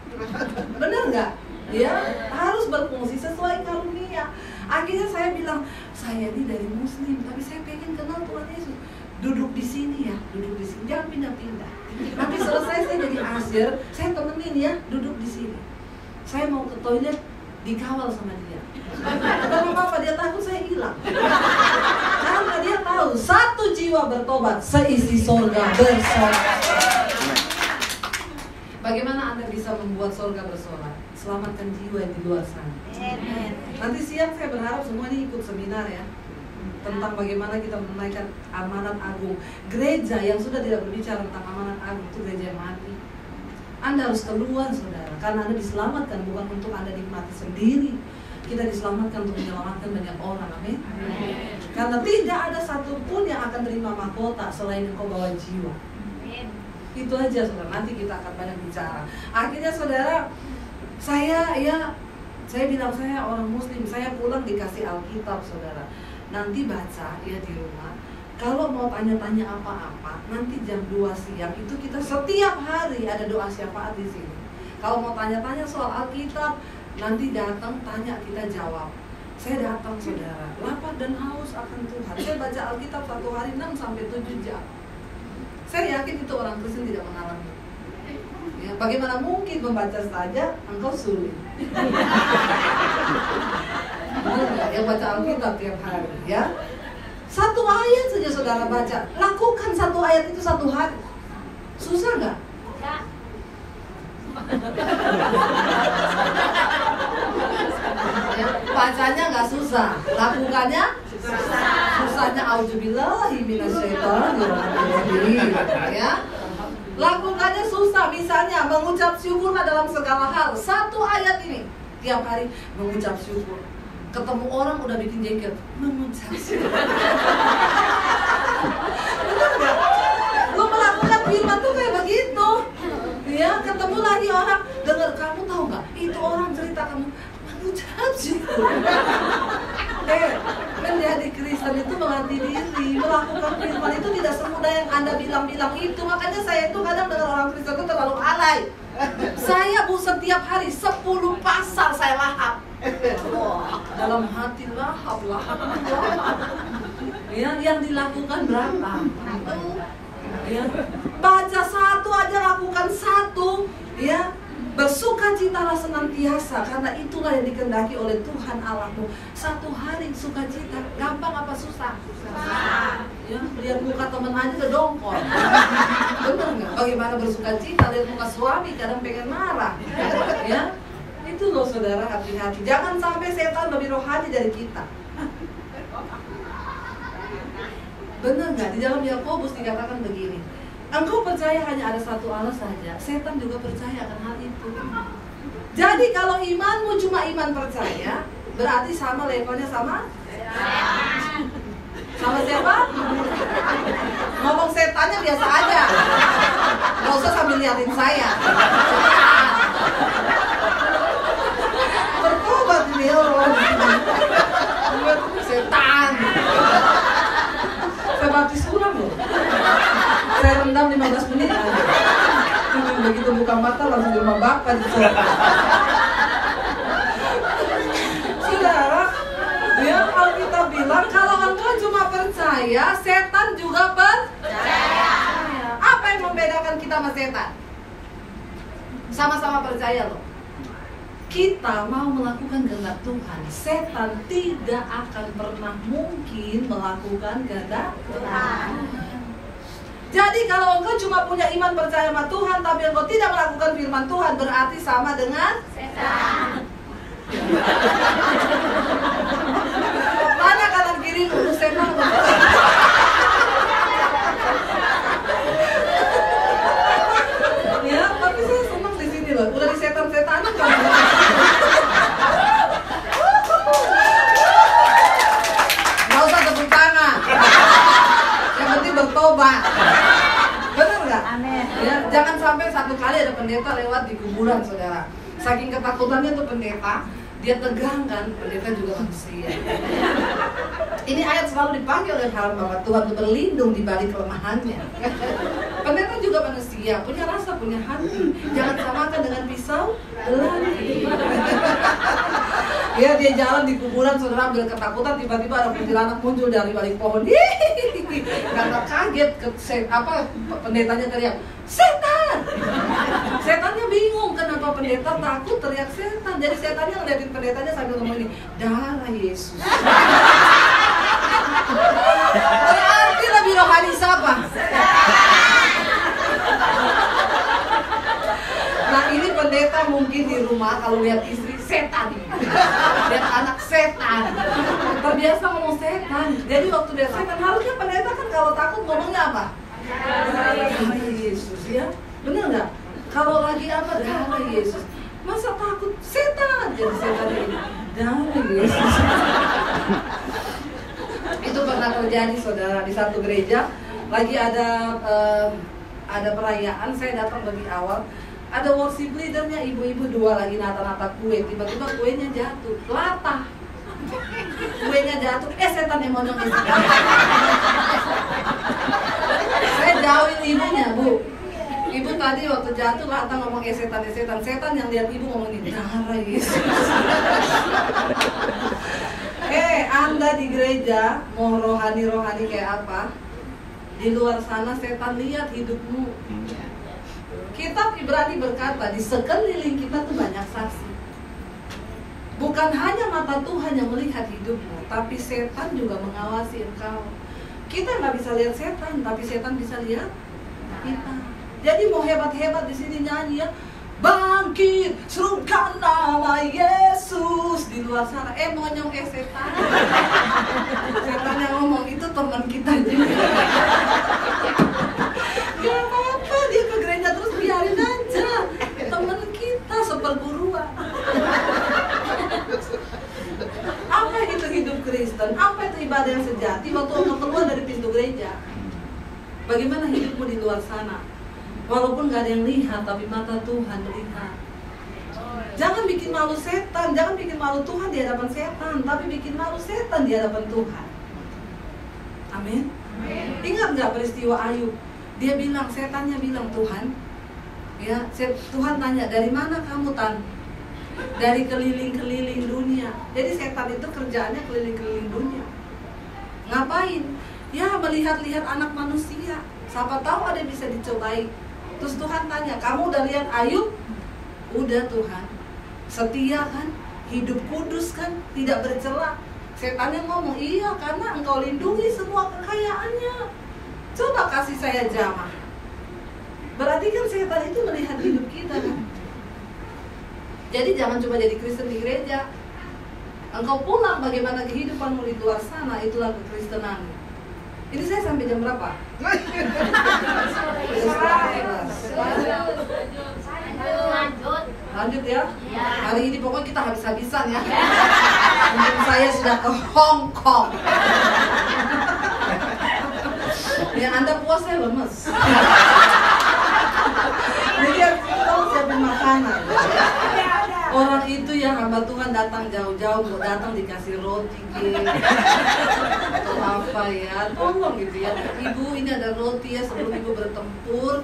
Bener nggak? Ya, harus berfungsi sesuai karunia. Akhirnya saya bilang, saya ini dari Muslim, tapi saya pengen kenal Tuhan Yesus. Duduk di sini ya, duduk di sini, jangan pindah-pindah. Nanti selesai saya jadi asyir, saya temenin ya, duduk di sini. Saya mau ke toilet, dikawal sama dia. Karena apa? Dia takut saya hilang. Karena dia tahu 1 jiwa bertobat, seisi surga bersorak. Bagaimana Anda bisa membuat surga bersorak? Selamatkan jiwa yang di luar sana. Nanti siang saya berharap semua ini ikut seminar ya, tentang bagaimana kita menunaikan amanat agung. Gereja yang sudah tidak berbicara tentang amanat agung itu gereja yang mati. Anda harus keluar saudara, karena Anda diselamatkan bukan untuk Anda nikmati sendiri. Kita diselamatkan untuk menyelamatkan banyak orang, amin. Karena tidak ada satupun yang akan terima mahkota selain engkau bawa jiwa. Itu aja saudara, nanti kita akan banyak bicara. Akhirnya saudara, saya bilang saya orang Muslim, saya pulang dikasih Alkitab saudara. Nanti baca ya di rumah. Kalau mau tanya-tanya apa-apa, nanti jam 2 siang itu kita setiap hari ada doa syafaat di sini. Kalau mau tanya-tanya soal Alkitab, nanti datang tanya, kita jawab. Saya datang saudara, lapar dan haus akan Tuhan. Saya baca Alkitab 1 hari 6 sampai 7 jam. Saya yakin itu orang Kristen tidak mengalami. Ya, bagaimana mungkin membaca saja engkau sulit? Yang baca Alkitab tiap hari, ya. 1 ayat saja saudara baca. Lakukan 1 ayat itu 1 hari. Susah nggak? Ya. Ya, bacanya nggak susah, lakukannya susah. Susahnya auzubillahi minasyaitonirrajim. Ya. Lakukannya susah, misalnya mengucap syukurlah dalam segala hal. 1 ayat ini tiap hari mengucap syukur. Ketemu orang udah bikin jengkel, mengucap syukur. Benar nggak? Lo melakukan firman tuh kayak begitu. Ya, ketemu lagi orang, dengar kamu tahu nggak? Itu orang cerita kamu mengucap syukur. Menjadi Kristen itu melatih diri, melakukan firman itu tidak semudah yang Anda bilang-bilang itu. Makanya saya itu kadang dengar orang Kristen itu terlalu alay. Saya setiap hari 10 pasal saya lahap. Dalam hati lahap. Ya, yang dilakukan berapa? Ya, baca 1 aja, lakukan 1. Ya, bersukacitalah senantiasa, karena itulah yang dikehendaki oleh Tuhan Allahmu. 1 hari sukacita, gampang apa susah? Susah. Ya, lihat muka teman aja udah dongkol. Bener nggak? Bagaimana bersukacita? Lihat muka suami kadang pengen marah. Ya, itu loh saudara, hati-hati. Jangan sampai setan lebih rohani dari kita. Bener nggak? Di dalam Yakobus dikatakan begini, engkau percaya hanya ada 1 Allah saja, setan juga percaya akan hal itu. Jadi kalau imanmu cuma iman percaya, berarti sama levelnya sama setan. Sama siapa? Ngomong setannya biasa aja, nggak usah sambil liatin saya. Bertobat ini orang, setan. Saya baptis ulang loh. Saya rendam 15 menit aja. Begitu buka mata langsung di rumah Bapak di sana. Saudara, ya Alkitab bilang kalau engkau cuma percaya, setan juga percaya. Apa yang membedakan kita sama setan? Sama-sama percaya loh. Kita mau melakukan kehendak Tuhan, setan tidak akan pernah mungkin melakukan kehendak Tuhan. Jadi kalau engkau cuma punya iman percaya sama Tuhan, tapi engkau tidak melakukan firman Tuhan, berarti sama dengan setan. Tanya kanan kiri lu setan. Ya, tapi saya senang di sini loh. Udah di setan-setanan kan. Nggak usah tepuk tangan. Yang penting bertobat. Benar nggak? Amin. Ya, jangan sampai 1 kali ada pendeta lewat di kuburan, saudara. Saking ketakutannya tuh pendeta, dia tegang kan, pendeta juga manusia. Ini ayat selalu dipakai oleh hamba Tuhan untuk berlindung di balik kelemahannya. Pendeta juga manusia, punya rasa, punya hati. Jangan samakan dengan pisau belati. Ya, dia jalan di kuburan, saudara, ambil ketakutan, tiba-tiba ada kuntilanak muncul dari balik pohon. Karena kaget, pendetanya teriak, setan! Setannya bingung, kenapa pendeta takut teriak setan. Jadi setannya ngeliatin pendetanya sambil ngomong ini, darah Yesus. Berarti lebih rohani siapa? Nah, ini pendeta mungkin di rumah kalau lihat istri setan, lihat anak setan, terbiasa ngomong setan. Jadi waktu dia setan, harusnya pendeta kan kalau takut ngomongnya apa? Darah Yesus, ya, bener nggak? Kalau lagi apa? Darah Yesus. Masa takut setan? Jadi setan ini darah Yesus. Itu pernah terjadi, saudara, di satu gereja. Lagi ada perayaan, saya datang lebih awal. Ada worship leadernya, ibu-ibu 2 lagi nata-nata kue. Tiba-tiba kuenya jatuh, latah. Kuenya jatuh, setan yang monyong isi. Saya jauhin ibunya, Bu. Ibu tadi waktu jatuh latah ngomong setan. Setan yang lihat ibu ngomong ini, darah Yesus. Anda di gereja mau rohani kayak apa? Di luar sana setan lihat hidupmu. Kitab Ibrani berkata, di sekeliling kita tuh banyak saksi. Bukan hanya mata Tuhan yang melihat hidupmu, tapi setan juga mengawasi engkau. Kita nggak bisa lihat setan, tapi setan bisa lihat kita. Jadi mau hebat-hebat di sini nyanyi ya, bangkit, serukan nama Yesus. Di luar sana, monyong setan. Setan yang ngomong itu teman kita juga. Gak apa-apa, dia ke gereja terus biarin aja. Teman kita seperguruan. Apa itu hidup Kristen? Apa itu ibadah yang sejati waktu engkau keluar dari pintu gereja? Bagaimana hidupmu di luar sana? Walaupun gak ada yang lihat, tapi mata Tuhan melihat. Jangan bikin malu setan, jangan bikin malu Tuhan di hadapan setan, tapi bikin malu setan di hadapan Tuhan. Amin. Ingat gak peristiwa Ayub? Dia bilang, setannya bilang, Tuhan, ya, Tuhan tanya, dari mana kamu, Tan? Dari keliling-keliling dunia. Jadi setan itu kerjaannya keliling-keliling dunia. Ngapain? Ya, melihat-lihat anak manusia. Siapa tahu ada yang bisa dicobai. Terus Tuhan tanya, kamu udah lihat Ayub? Udah Tuhan. Setia kan? Hidup kudus kan? Tidak bercela. Setannya ngomong, iya karena engkau lindungi semua kekayaannya. Coba kasih saya jamah. Berarti kan setan itu melihat hidup kita kan? Jadi jangan cuma jadi Kristen di gereja. Engkau pulang bagaimana kehidupanmu di luar sana, itulah kekristenan. Ini saya sampai jam berapa? Lanjut ya. Hari ini pokoknya kita habis-habisan ya. Mungkin saya sudah ke Hong Kong. Yang Anda puas, saya lemes. Jadi kita siapin makanan. Orang itu yang hamba Tuhan datang jauh-jauh, mau datang dikasih roti atau apa ya, tolong gitu ya. Ibu, ini ada roti ya sebelum ibu bertempur.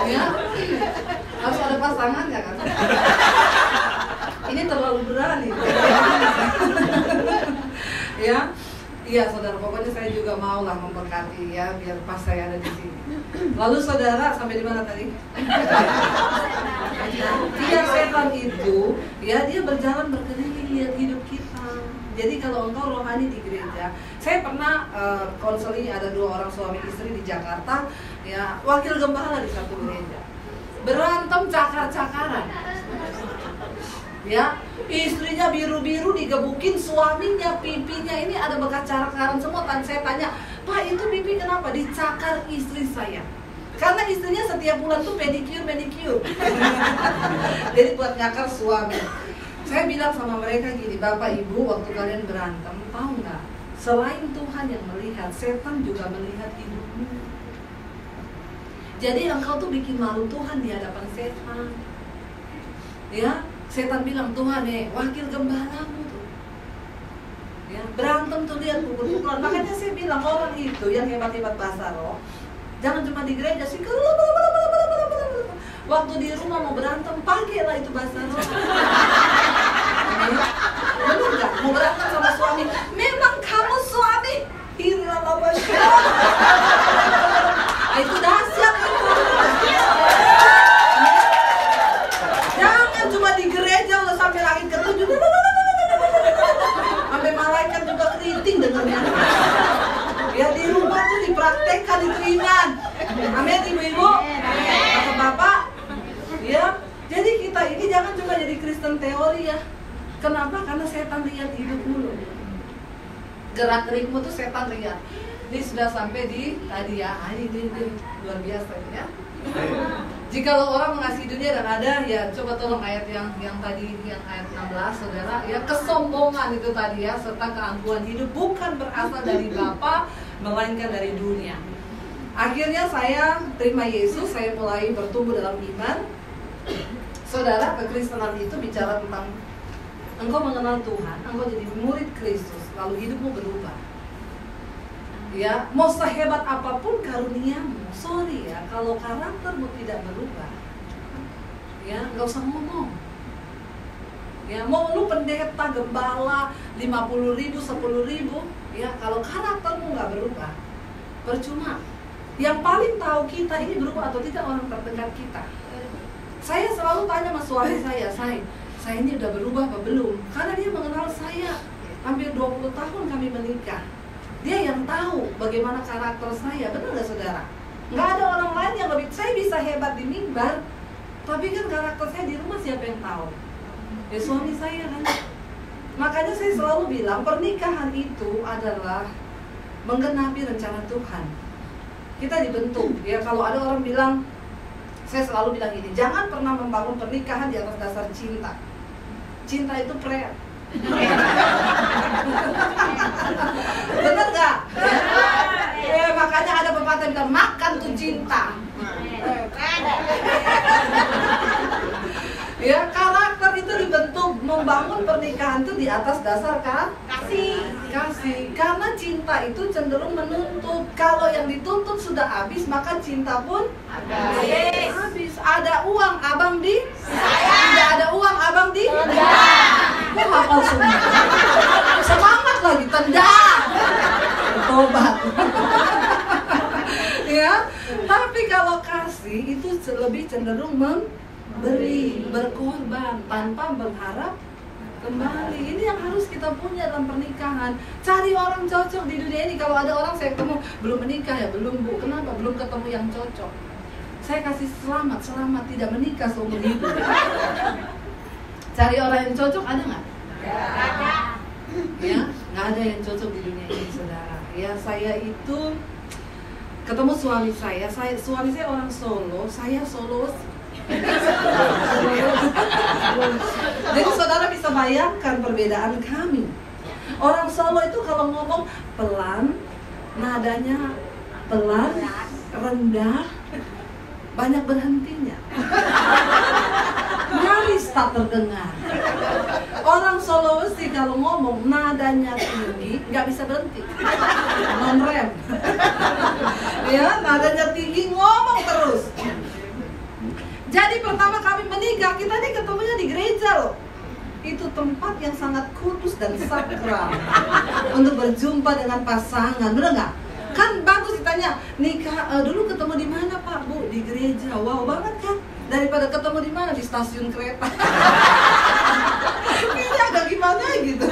Ya, harus ada pasangannya kan. Ini terlalu berani. Ya. Iya saudara, pokoknya saya juga maulah memberkati ya, biar pas saya ada di sini. Lalu saudara, sampai di mana tadi? Iya, setan itu, ya dia berjalan berkeliling lihat hidup kita. Jadi kalau engkau rohani di gereja, saya pernah konseling ada 2 orang suami istri di Jakarta, ya wakil gembala di satu gereja, berantem cakar-cakaran. Ya, istrinya biru-biru digebukin, suaminya pipinya ini ada bekas cakaran semua. Saya tanya, Pak itu pipi kenapa? Dicakar istri saya. Karena istrinya setiap bulan tuh pedicure. Jadi buat nyakar suami. Saya bilang sama mereka gini, Bapak Ibu waktu kalian berantem, tahu nggak? Selain Tuhan yang melihat, setan juga melihat hidupmu. Jadi engkau tuh bikin malu Tuhan di hadapan setan. Ya. Setan bilang, Tuhan wakil gembalamu tuh ya, berantem tuh lihat pukul-pukulan. Makanya saya bilang orang itu yang hebat-hebat bahasa roh, jangan cuma di gereja sih. Waktu di rumah mau berantem, pakailah itu bahasa roh. Benar nggak? Mau berantem sama suami, memang kamu suami itu dahsyat itu. Jangan cuma di gereja udah sampai langit ke-7, sampai malaikat juga keriting dengarnya. Ya di rumah tuh dipraktekkan, diterima. Amin ibu-ibu, bapak-bapak. Ya, jadi kita ini jangan cuma jadi Kristen teori ya. Kenapa? Karena setan lihat hidupmu loh. Gerak-gerikmu tuh setan lihat. Ini sudah sampai di tadi ya, ini luar biasa ya. Jikalau orang mengasihi dunia dan ada, ya coba tolong ayat yang tadi, yang ayat 16 saudara, ya kesombongan itu tadi ya, serta keangkuhan hidup bukan berasal dari Bapa, melainkan dari dunia. Akhirnya saya terima Yesus, saya mulai bertumbuh dalam iman. Saudara, kekristenan itu bicara tentang engkau mengenal Tuhan, engkau jadi murid Kristus, lalu hidupmu berubah. Ya, mau sehebat apapun karuniamu, sorry ya, kalau karaktermu tidak berubah, ya nggak usah ngomong. Ya, mau lu pendeta, gembala, 50.000, 10.000, ya kalau karaktermu nggak berubah, percuma. Yang paling tahu kita ini berubah atau tidak orang terdekat kita. Saya selalu tanya sama suami saya ini udah berubah apa belum? Karena dia mengenal saya, hampir 20 tahun kami menikah. Dia yang tahu bagaimana karakter saya, benar gak saudara? Nggak ada orang lain yang lebih, saya bisa hebat di mimbar, tapi kan karakter saya di rumah siapa yang tahu? Ya suami saya kan. Makanya saya selalu bilang pernikahan itu adalah menggenapi rencana Tuhan. Kita dibentuk, ya kalau ada orang bilang, saya selalu bilang gini, jangan pernah membangun pernikahan di atas dasar cinta. Cinta itu prayer. Bener nggak? Makanya ada pepatah bilang makan tuh cinta. Ya, karakter itu dibentuk, membangun pernikahan itu di atas dasar kasih. Karena cinta itu cenderung menuntut. Kalau yang dituntut sudah habis, maka cinta pun habis. Ada uang abang di saya. Tidak ada uang abang di saya. Hafal semua. Semangat lagi, tendang. Tobat. Ya, tapi kalau kasih itu lebih cenderung memberi, berkorban tanpa berharap kembali. Ini yang harus kita punya dalam pernikahan. Cari orang cocok di dunia ini. Kalau ada orang saya ketemu belum menikah ya, belum Bu. Kenapa? Belum ketemu yang cocok. Saya kasih selamat tidak menikah seumur hidup. Cari orang yang cocok ada nggak? Ada. Ya, nggak ada yang cocok di dunia ini, saudara. Ya, saya itu ketemu suami saya orang Solo, saya Solo. Jadi saudara bisa bayangkan perbedaan kami. Orang Solo itu kalau ngomong pelan, nadanya pelan, rendah, banyak berhentinya. Nyaris tak terdengar. Orang Sulawesi kalau ngomong nadanya tinggi, nggak bisa berhenti, non rem. Ya, nadanya tinggi, ngomong terus. Jadi pertama kami menikah, kita nih ketemunya di gereja loh. Itu tempat yang sangat kudus dan sakral untuk berjumpa dengan pasangan, bener nggak? Kan bagus ditanya, nikah dulu ketemu di mana Pak Bu? Di gereja. Wow banget kan? Daripada ketemu di mana? Di stasiun kereta. Ini agak gimana gitu.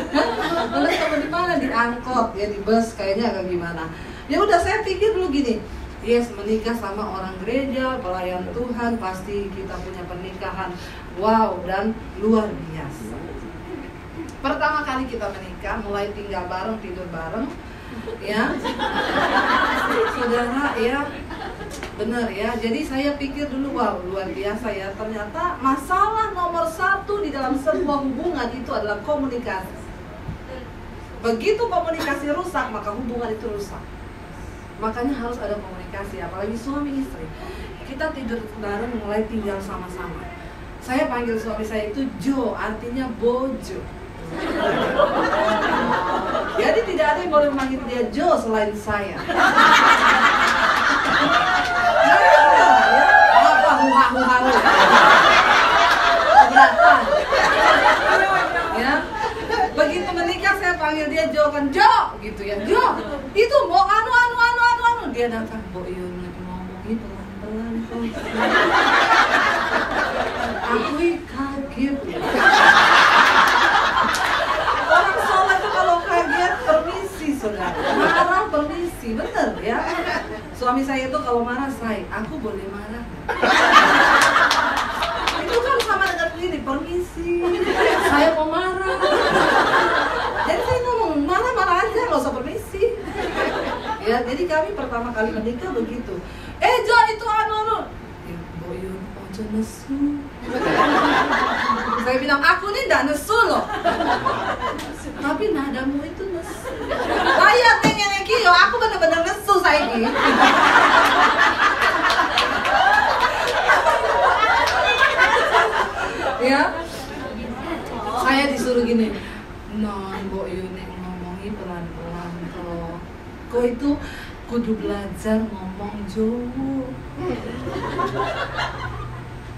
Lalu ketemu di mana? Di angkot, ya di bus, kayaknya agak gimana. Ya udah, saya pikir dulu gini. Yes, menikah sama orang gereja, pelayan Tuhan, pasti kita punya pernikahan wow dan luar biasa. Pertama kali kita menikah, mulai tinggal bareng, tidur bareng, ya, saudara, ya, benar ya. Jadi saya pikir dulu, wow, luar biasa ya. Ternyata masalah nomor satu di dalam sebuah hubungan itu adalah komunikasi. Begitu komunikasi rusak, maka hubungan itu rusak. Makanya harus ada komunikasi, apalagi suami istri. Kita tidur bareng, mulai tinggal sama-sama. Saya panggil suami saya itu Jo, artinya bojo. Jadi tidak ada yang boleh memanggil dia Jo selain saya. Apa huha-huha-hu. Keberatan. Ya. Begitu menikah saya panggil dia Jo kan, Jo gitu ya. Jo, itu mau anu. Dia datang, Bo Yun lagi ngomongin pelan-pelan kok. Aku kaget. Orang Solo itu kalau kaget permisi, saudara. Marah permisi, bener ya. Suami saya itu kalau marah, aku boleh marah. Itu kan sama dengan ini, permisi. Saya mau marah. Jadi saya ngomong, marah-marah aja, nggak usah permisi. Ya, jadi kami pertama kali menikah begitu. Jo itu anu. Ya, Boyun, ojo nesu. Saya bilang, aku nih ndak nesu loh. Tapi nadamu itu nesu. Ayah yang kio, aku bener-bener nesu saya ini. Ya, saya disuruh gini. Non, Boyun ngomongin pelan-pelan kok. Kok itu kudu belajar ngomong Jawa.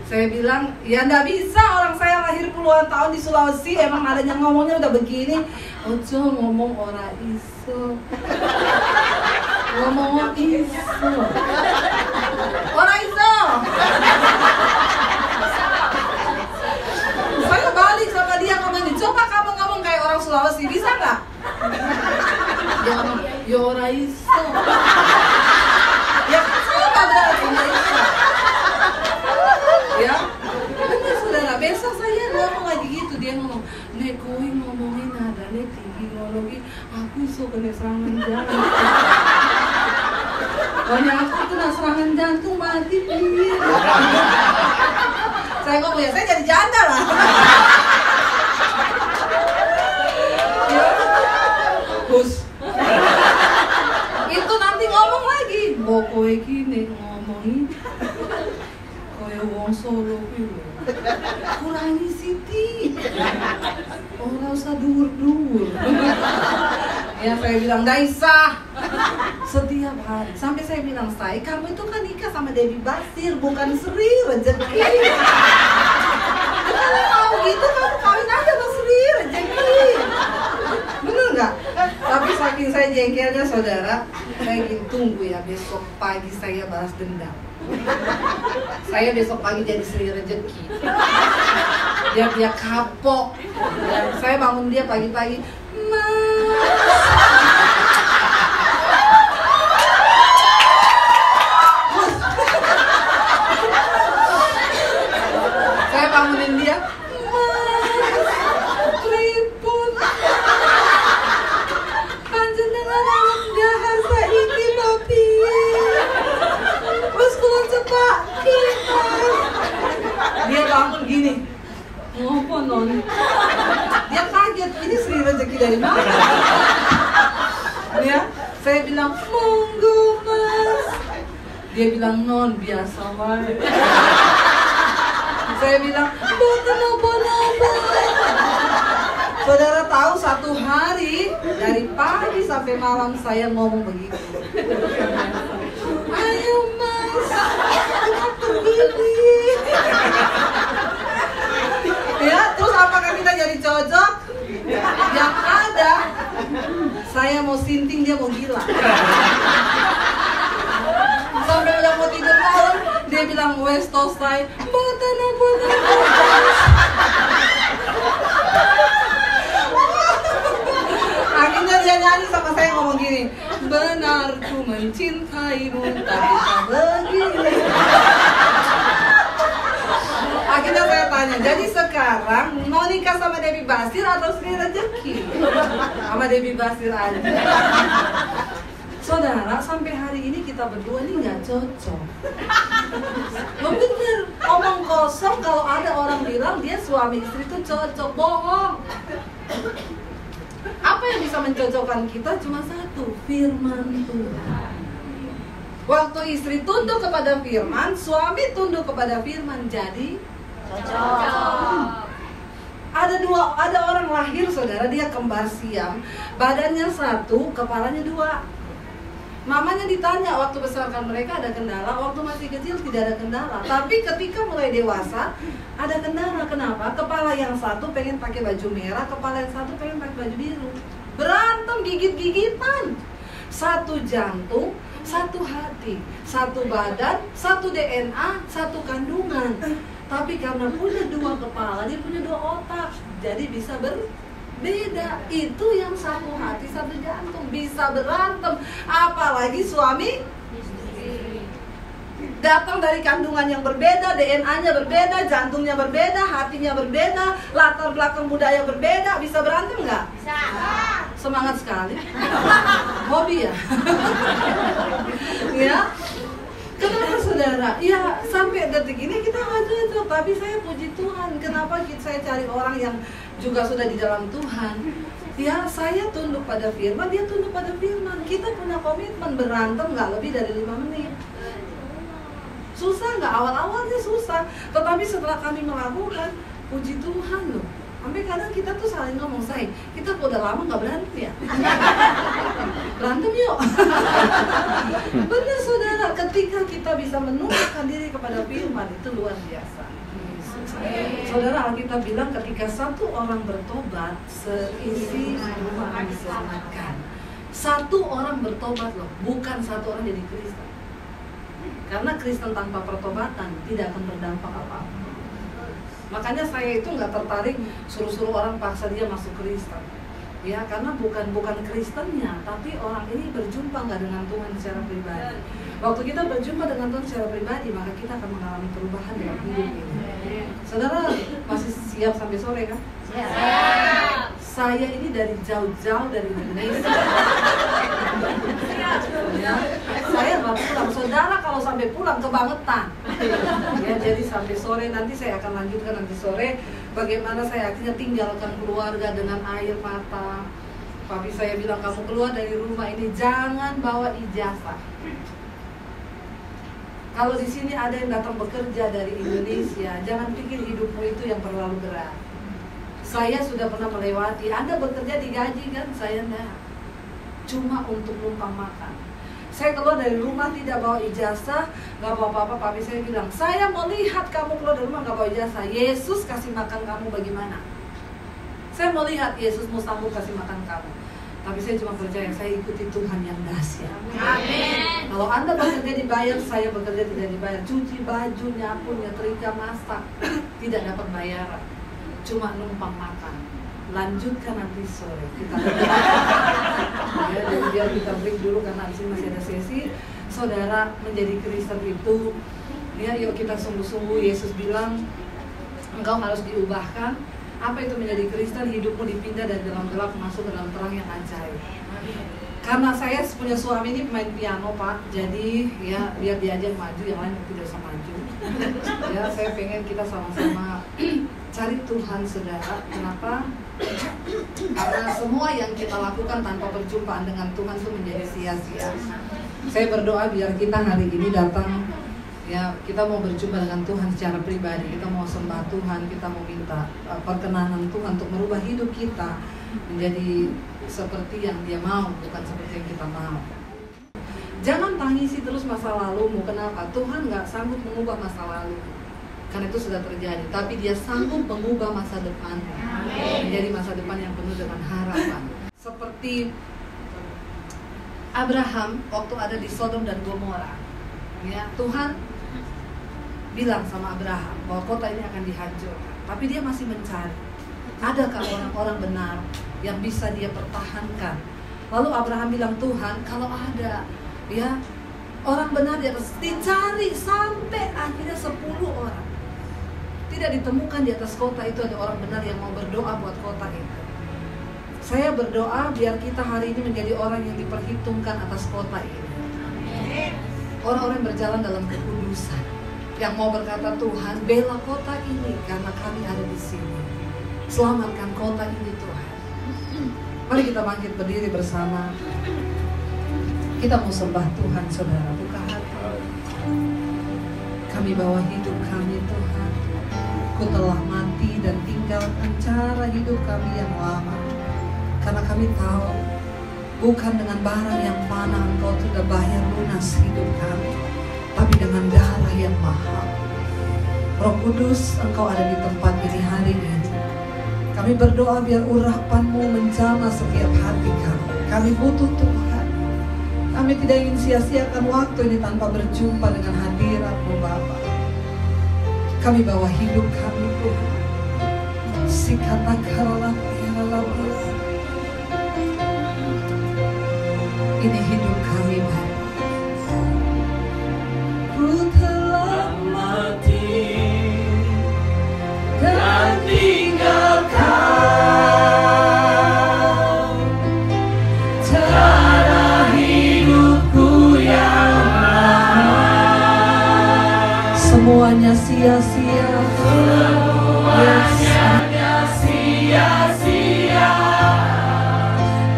Saya bilang, ya nggak bisa, orang saya lahir puluhan tahun di Sulawesi, emang adanya ngomongnya udah begini. Ojo ngomong ora iso. Ngomong iso. Ora iso. Saya balik sama dia ngomongin, coba kamu ngomong kayak orang Sulawesi, bisa nggak? Dia ngomong, ya ora iso. Ya kan sama berarti ora iso. Ya, benar saudara. Besok saya ngomong lagi gitu, dia ngomong, nek kowe ngomongin nadane tinggi ngomongin, aku iso kena serangan jantung. Pokoknya aku kena serangan jantung mati piye. Saya ngomong, ya saya jadi janda lah. mbok kowe iki ngomongi kaya wong Solo kuwi lho. Kurangi sithik. Ora usah dhuwur-dhuwur. Ya saya bilang nggak isah. Setiap hari sampai saya bilang, "Say, kamu itu kan nikah sama Debbie Basir, bukan Sri Rezeki." Kalau mau gitu kamu kawin aja sama Sri Rezeki. Bener nggak? Tapi saking saya jengkelnya saudara, saya ingin tunggu ya besok pagi saya balas dendam. Saya besok pagi jadi Sri Rezeki. Dia kapok. Saya bangun dia pagi-pagi, "Mas." Saya bangunin dia, "Mas, pripun? Panjenengan alam dahasa iki bapi. Wes kula cepak kita." Dia bangun gini, "Ngopo non?" Dia kaget, ini Sri Rezeki dari mana? Ya, saya bilang, "Monggo Mas." Dia bilang, "Non, biasa wae." Saya bilang, "Boten napa-napa." Saudara tahu satu hari dari pagi sampai malam saya ngomong begitu. "Ayo Mas, kenapa begini?" Ya, terus apakah kita jadi cocok? Yang ada, saya mau sinting, dia mau gila. Sampai udah mau tidur malam, dia bilang, "Wes tostai, boten apa-apa." Akhirnya dia nyanyi sama saya ngomong gini, "Benar ku mencintaimu, tapi tak begini." Akhirnya saya tanya, "Jadi sekarang mau nikah sama Debbie Basir atau Sri Rezeki?" Sama Debbie Basir aja. Saudara, sampai hari ini kita berdua ini nggak cocok. Bener, omong kosong kalau ada orang bilang dia suami istri itu cocok, bohong. Apa yang bisa mencocokkan kita cuma satu, firman Tuhan. Waktu istri tunduk kepada firman, suami tunduk kepada firman, jadi cocok. Ada orang lahir saudara, dia kembar siam, badannya satu, kepalanya dua. Mamanya ditanya waktu besarkan mereka ada kendala, waktu masih kecil tidak ada kendala. Tapi ketika mulai dewasa ada kendala. Kenapa? Kepala yang satu pengen pakai baju merah, kepala yang satu pengen pakai baju biru. Berantem, gigit-gigitan. Satu jantung, satu hati, satu badan, satu DNA, satu kandungan. Tapi karena punya dua kepala, dia punya dua otak, jadi bisa beda. Itu yang satu hati satu jantung bisa berantem, apalagi suami istri. Datang dari kandungan yang berbeda, DNA-nya berbeda, jantungnya berbeda, hatinya berbeda, latar belakang budaya berbeda, bisa berantem nggak? Bisa. Semangat sekali. Hobi ya. Ya. Kenapa saudara? Ya sampai detik ini kita nggak cocok. Tapi saya puji Tuhan. Kenapa saya cari orang yang juga sudah di dalam Tuhan? Ya saya tunduk pada firman, dia tunduk pada firman. Kita punya komitmen, berantem nggak lebih dari 5 menit. Susah nggak? Awal-awalnya susah. Tetapi setelah kami melakukan, puji Tuhan loh. Sampai kadang kita tuh saling ngomong, "Say, kita udah lama nggak berantem ya? Berantem yuk." Benar saudara, ketika kita bisa menundukkan diri kepada firman, itu luar biasa. Saudara, Alkitab bilang ketika satu orang bertobat, seisi rumah akan diselamatkan. Satu orang bertobat loh, bukan satu orang jadi Kristen. Karena Kristen tanpa pertobatan tidak akan berdampak apa-apa. Makanya saya itu nggak tertarik suruh-suruh orang paksa dia masuk Kristen. Ya, karena bukan Kristennya, tapi orang ini berjumpa nggak dengan Tuhan secara pribadi. Waktu kita berjumpa dengan Tuhan secara pribadi, maka kita akan mengalami perubahan dalam hidup ini. Saudara masih siap sampai sore kan? Siap. Saya ini dari jauh-jauh dari Indonesia. Ya, saya nggak pulang. Saudara kalau sampai pulang kebangetan. Ya, jadi sampai sore nanti saya akan lanjutkan nanti sore bagaimana saya akhirnya tinggalkan keluarga dengan air mata. Papi saya bilang, "Kamu keluar dari rumah ini jangan bawa ijazah." Kalau di sini ada yang datang bekerja dari Indonesia, jangan pikir hidupmu itu yang terlalu berat. Saya sudah pernah melewati, Anda bekerja digaji kan? Saya enggak. Cuma untuk numpang makan. Saya keluar dari rumah tidak bawa ijazah, nggak bawa apa-apa. Papi saya bilang, saya mau lihat kamu keluar dari rumah nggak bawa ijazah. Yesus kasih makan kamu bagaimana? Saya mau lihat Yesus mau sanggup kasih makan kamu. Tapi saya cuma percaya, saya ikuti Tuhan yang dahsyat. Amin. Kalau Anda bekerja dibayar, saya bekerja tidak dibayar. Cuci baju, nyapu, nyetrika, masak, tidak dapat bayaran. Cuma numpang makan. Lanjutkan nanti sore. Kita ya, jadi biar kita break dulu karena di sini masih ada sesi. Saudara, menjadi Kristen itu, ya, yuk kita sungguh-sungguh. Yesus bilang, engkau harus diubahkan. Apa itu menjadi Kristen? Hidupmu dipindah dari dalam gelap masuk ke dalam terang yang ajaib. Karena saya punya suami ini pemain piano, Pak. Jadi ya biar diajak maju, yang lain tidak bisa maju. Ya, saya pengen kita sama-sama cari Tuhan, saudara. Kenapa? Karena semua yang kita lakukan tanpa perjumpaan dengan Tuhan itu menjadi sia-sia. Saya berdoa biar kita hari ini datang, ya, kita mau berjumpa dengan Tuhan secara pribadi. Kita mau sembah Tuhan, kita mau minta perkenanan Tuhan untuk merubah hidup kita menjadi seperti yang Dia mau, bukan seperti yang kita mau. Jangan tangisi terus masa lalumu. Kenapa? Tuhan nggak sanggup mengubah masa lalu, karena itu sudah terjadi. Tapi Dia sanggup mengubah masa depan menjadi masa depan yang penuh dengan harapan. Seperti Abraham waktu ada di Sodom dan Gomora, ya, Tuhan bilang sama Abraham bahwa kota ini akan dihancurkan, tapi dia masih mencari, adakah orang-orang benar yang bisa dia pertahankan. Lalu Abraham bilang, Tuhan, kalau ada, ya, orang benar di atas, dicari sampai akhirnya 10 orang. Tidak ditemukan di atas kota itu ada orang benar yang mau berdoa buat kota itu. Saya berdoa biar kita hari ini menjadi orang yang diperhitungkan atas kota ini. Orang-orang yang berjalan dalam kekudusan, yang mau berkata, Tuhan, bela kota ini karena kami ada di sini. Selamatkan kota ini, Tuhan. Mari kita bangkit berdiri bersama. Kita mau sembah Tuhan, saudara. Buka hati. Kami bawa hidup kami, Tuhan. Ku telah mati dan tinggalkan cara hidup kami yang lama. Karena kami tahu, bukan dengan barang yang fana Engkau sudah bayar lunas hidup kami, tapi dengan darah yang mahal. Roh Kudus, Engkau ada di tempat ini hari ini. Kami berdoa biar urapan-Mu menjamah setiap hati kami. Kami butuh Tuhan. Kami tidak ingin sia-siakan waktu ini tanpa berjumpa dengan hadirat-Mu, Bapa. Kami bawa hidup kami, Tuhan. Sikatakarlah ya Allah. Ini hidup kami, Bapa. Ku telah mati dan tinggalkan cara hidupku yang lama. Semuanya sia-sia, semuanya sia-sia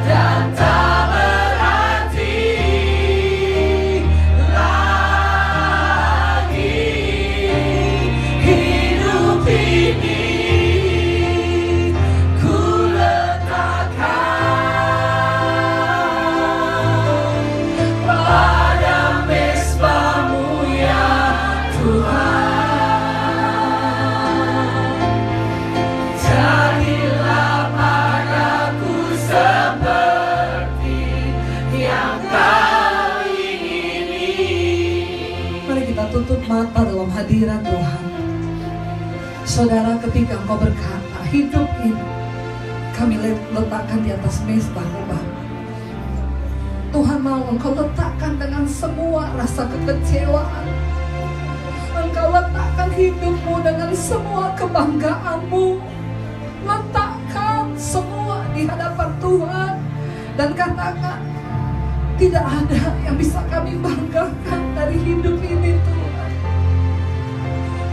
dan tak berarti lagi. Hidup ini ku letakkan pada mesbah-Mu ya Tuhan. Jadilah padaku seperti yang Kau ingini. Mari kita tutup mata dalam hadirat Tuhan. Saudara, ketika Engkau berkata, hidup ini kami letakkan di atas mesbah-Mu, Bapa. Tuhan mau Engkau letakkan dengan semua rasa kekecewaan. Engkau letakkan hidupmu dengan semua kebanggaan-Mu. Letakkan semua di hadapan Tuhan dan katakan, tidak ada yang bisa kami banggakan dari hidup ini, Tuhan.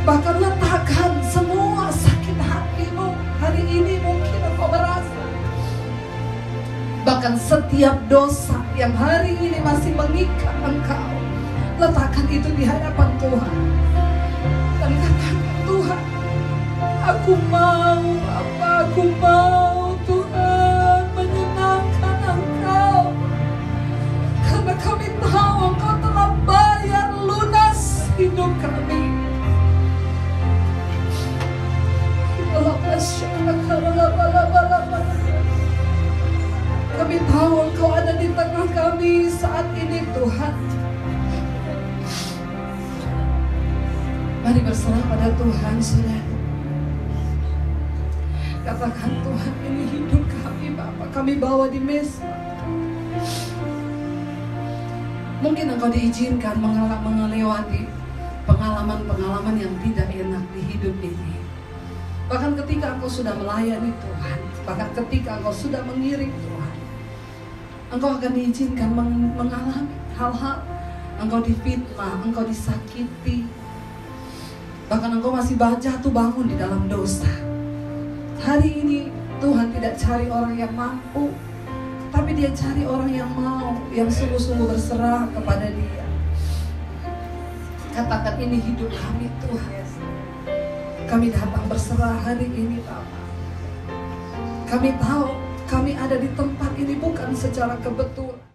Bahkan letakkan semua sakit hatimu. Hari ini mungkin Engkau merasa, bahkan setiap dosa yang hari ini masih mengikat Engkau, Letakkan itu di hadapan Tuhan. Dan katakan, Tuhan, aku mau apa? Aku mau Tuhan menyenangkan Engkau. Karena kami tahu Engkau telah bayar lunas hidup kami. Kami tahu Engkau ada di tengah kami saat ini, Tuhan. Mari berserah pada Tuhan, saudara. Katakan, Tuhan, ini hidup kami, Bapak. Kami bawa di mesa. Mungkin Engkau diizinkan melewati pengalaman-pengalaman yang tidak enak di hidup ini. Bahkan ketika Engkau sudah melayani Tuhan, bahkan ketika Engkau sudah mengiring Tuhan, Engkau akan diizinkan mengalami hal-hal. Engkau difitnah, Engkau disakiti, bahkan Engkau masih jatuh bangun di dalam dosa. Hari ini Tuhan tidak cari orang yang mampu, tapi Dia cari orang yang mau, yang sungguh-sungguh berserah kepada Dia. Katakan, ini hidup kami, Tuhan. Kami datang berserah hari ini, Bapak. Kami tahu kami ada di tempat ini bukan secara kebetulan.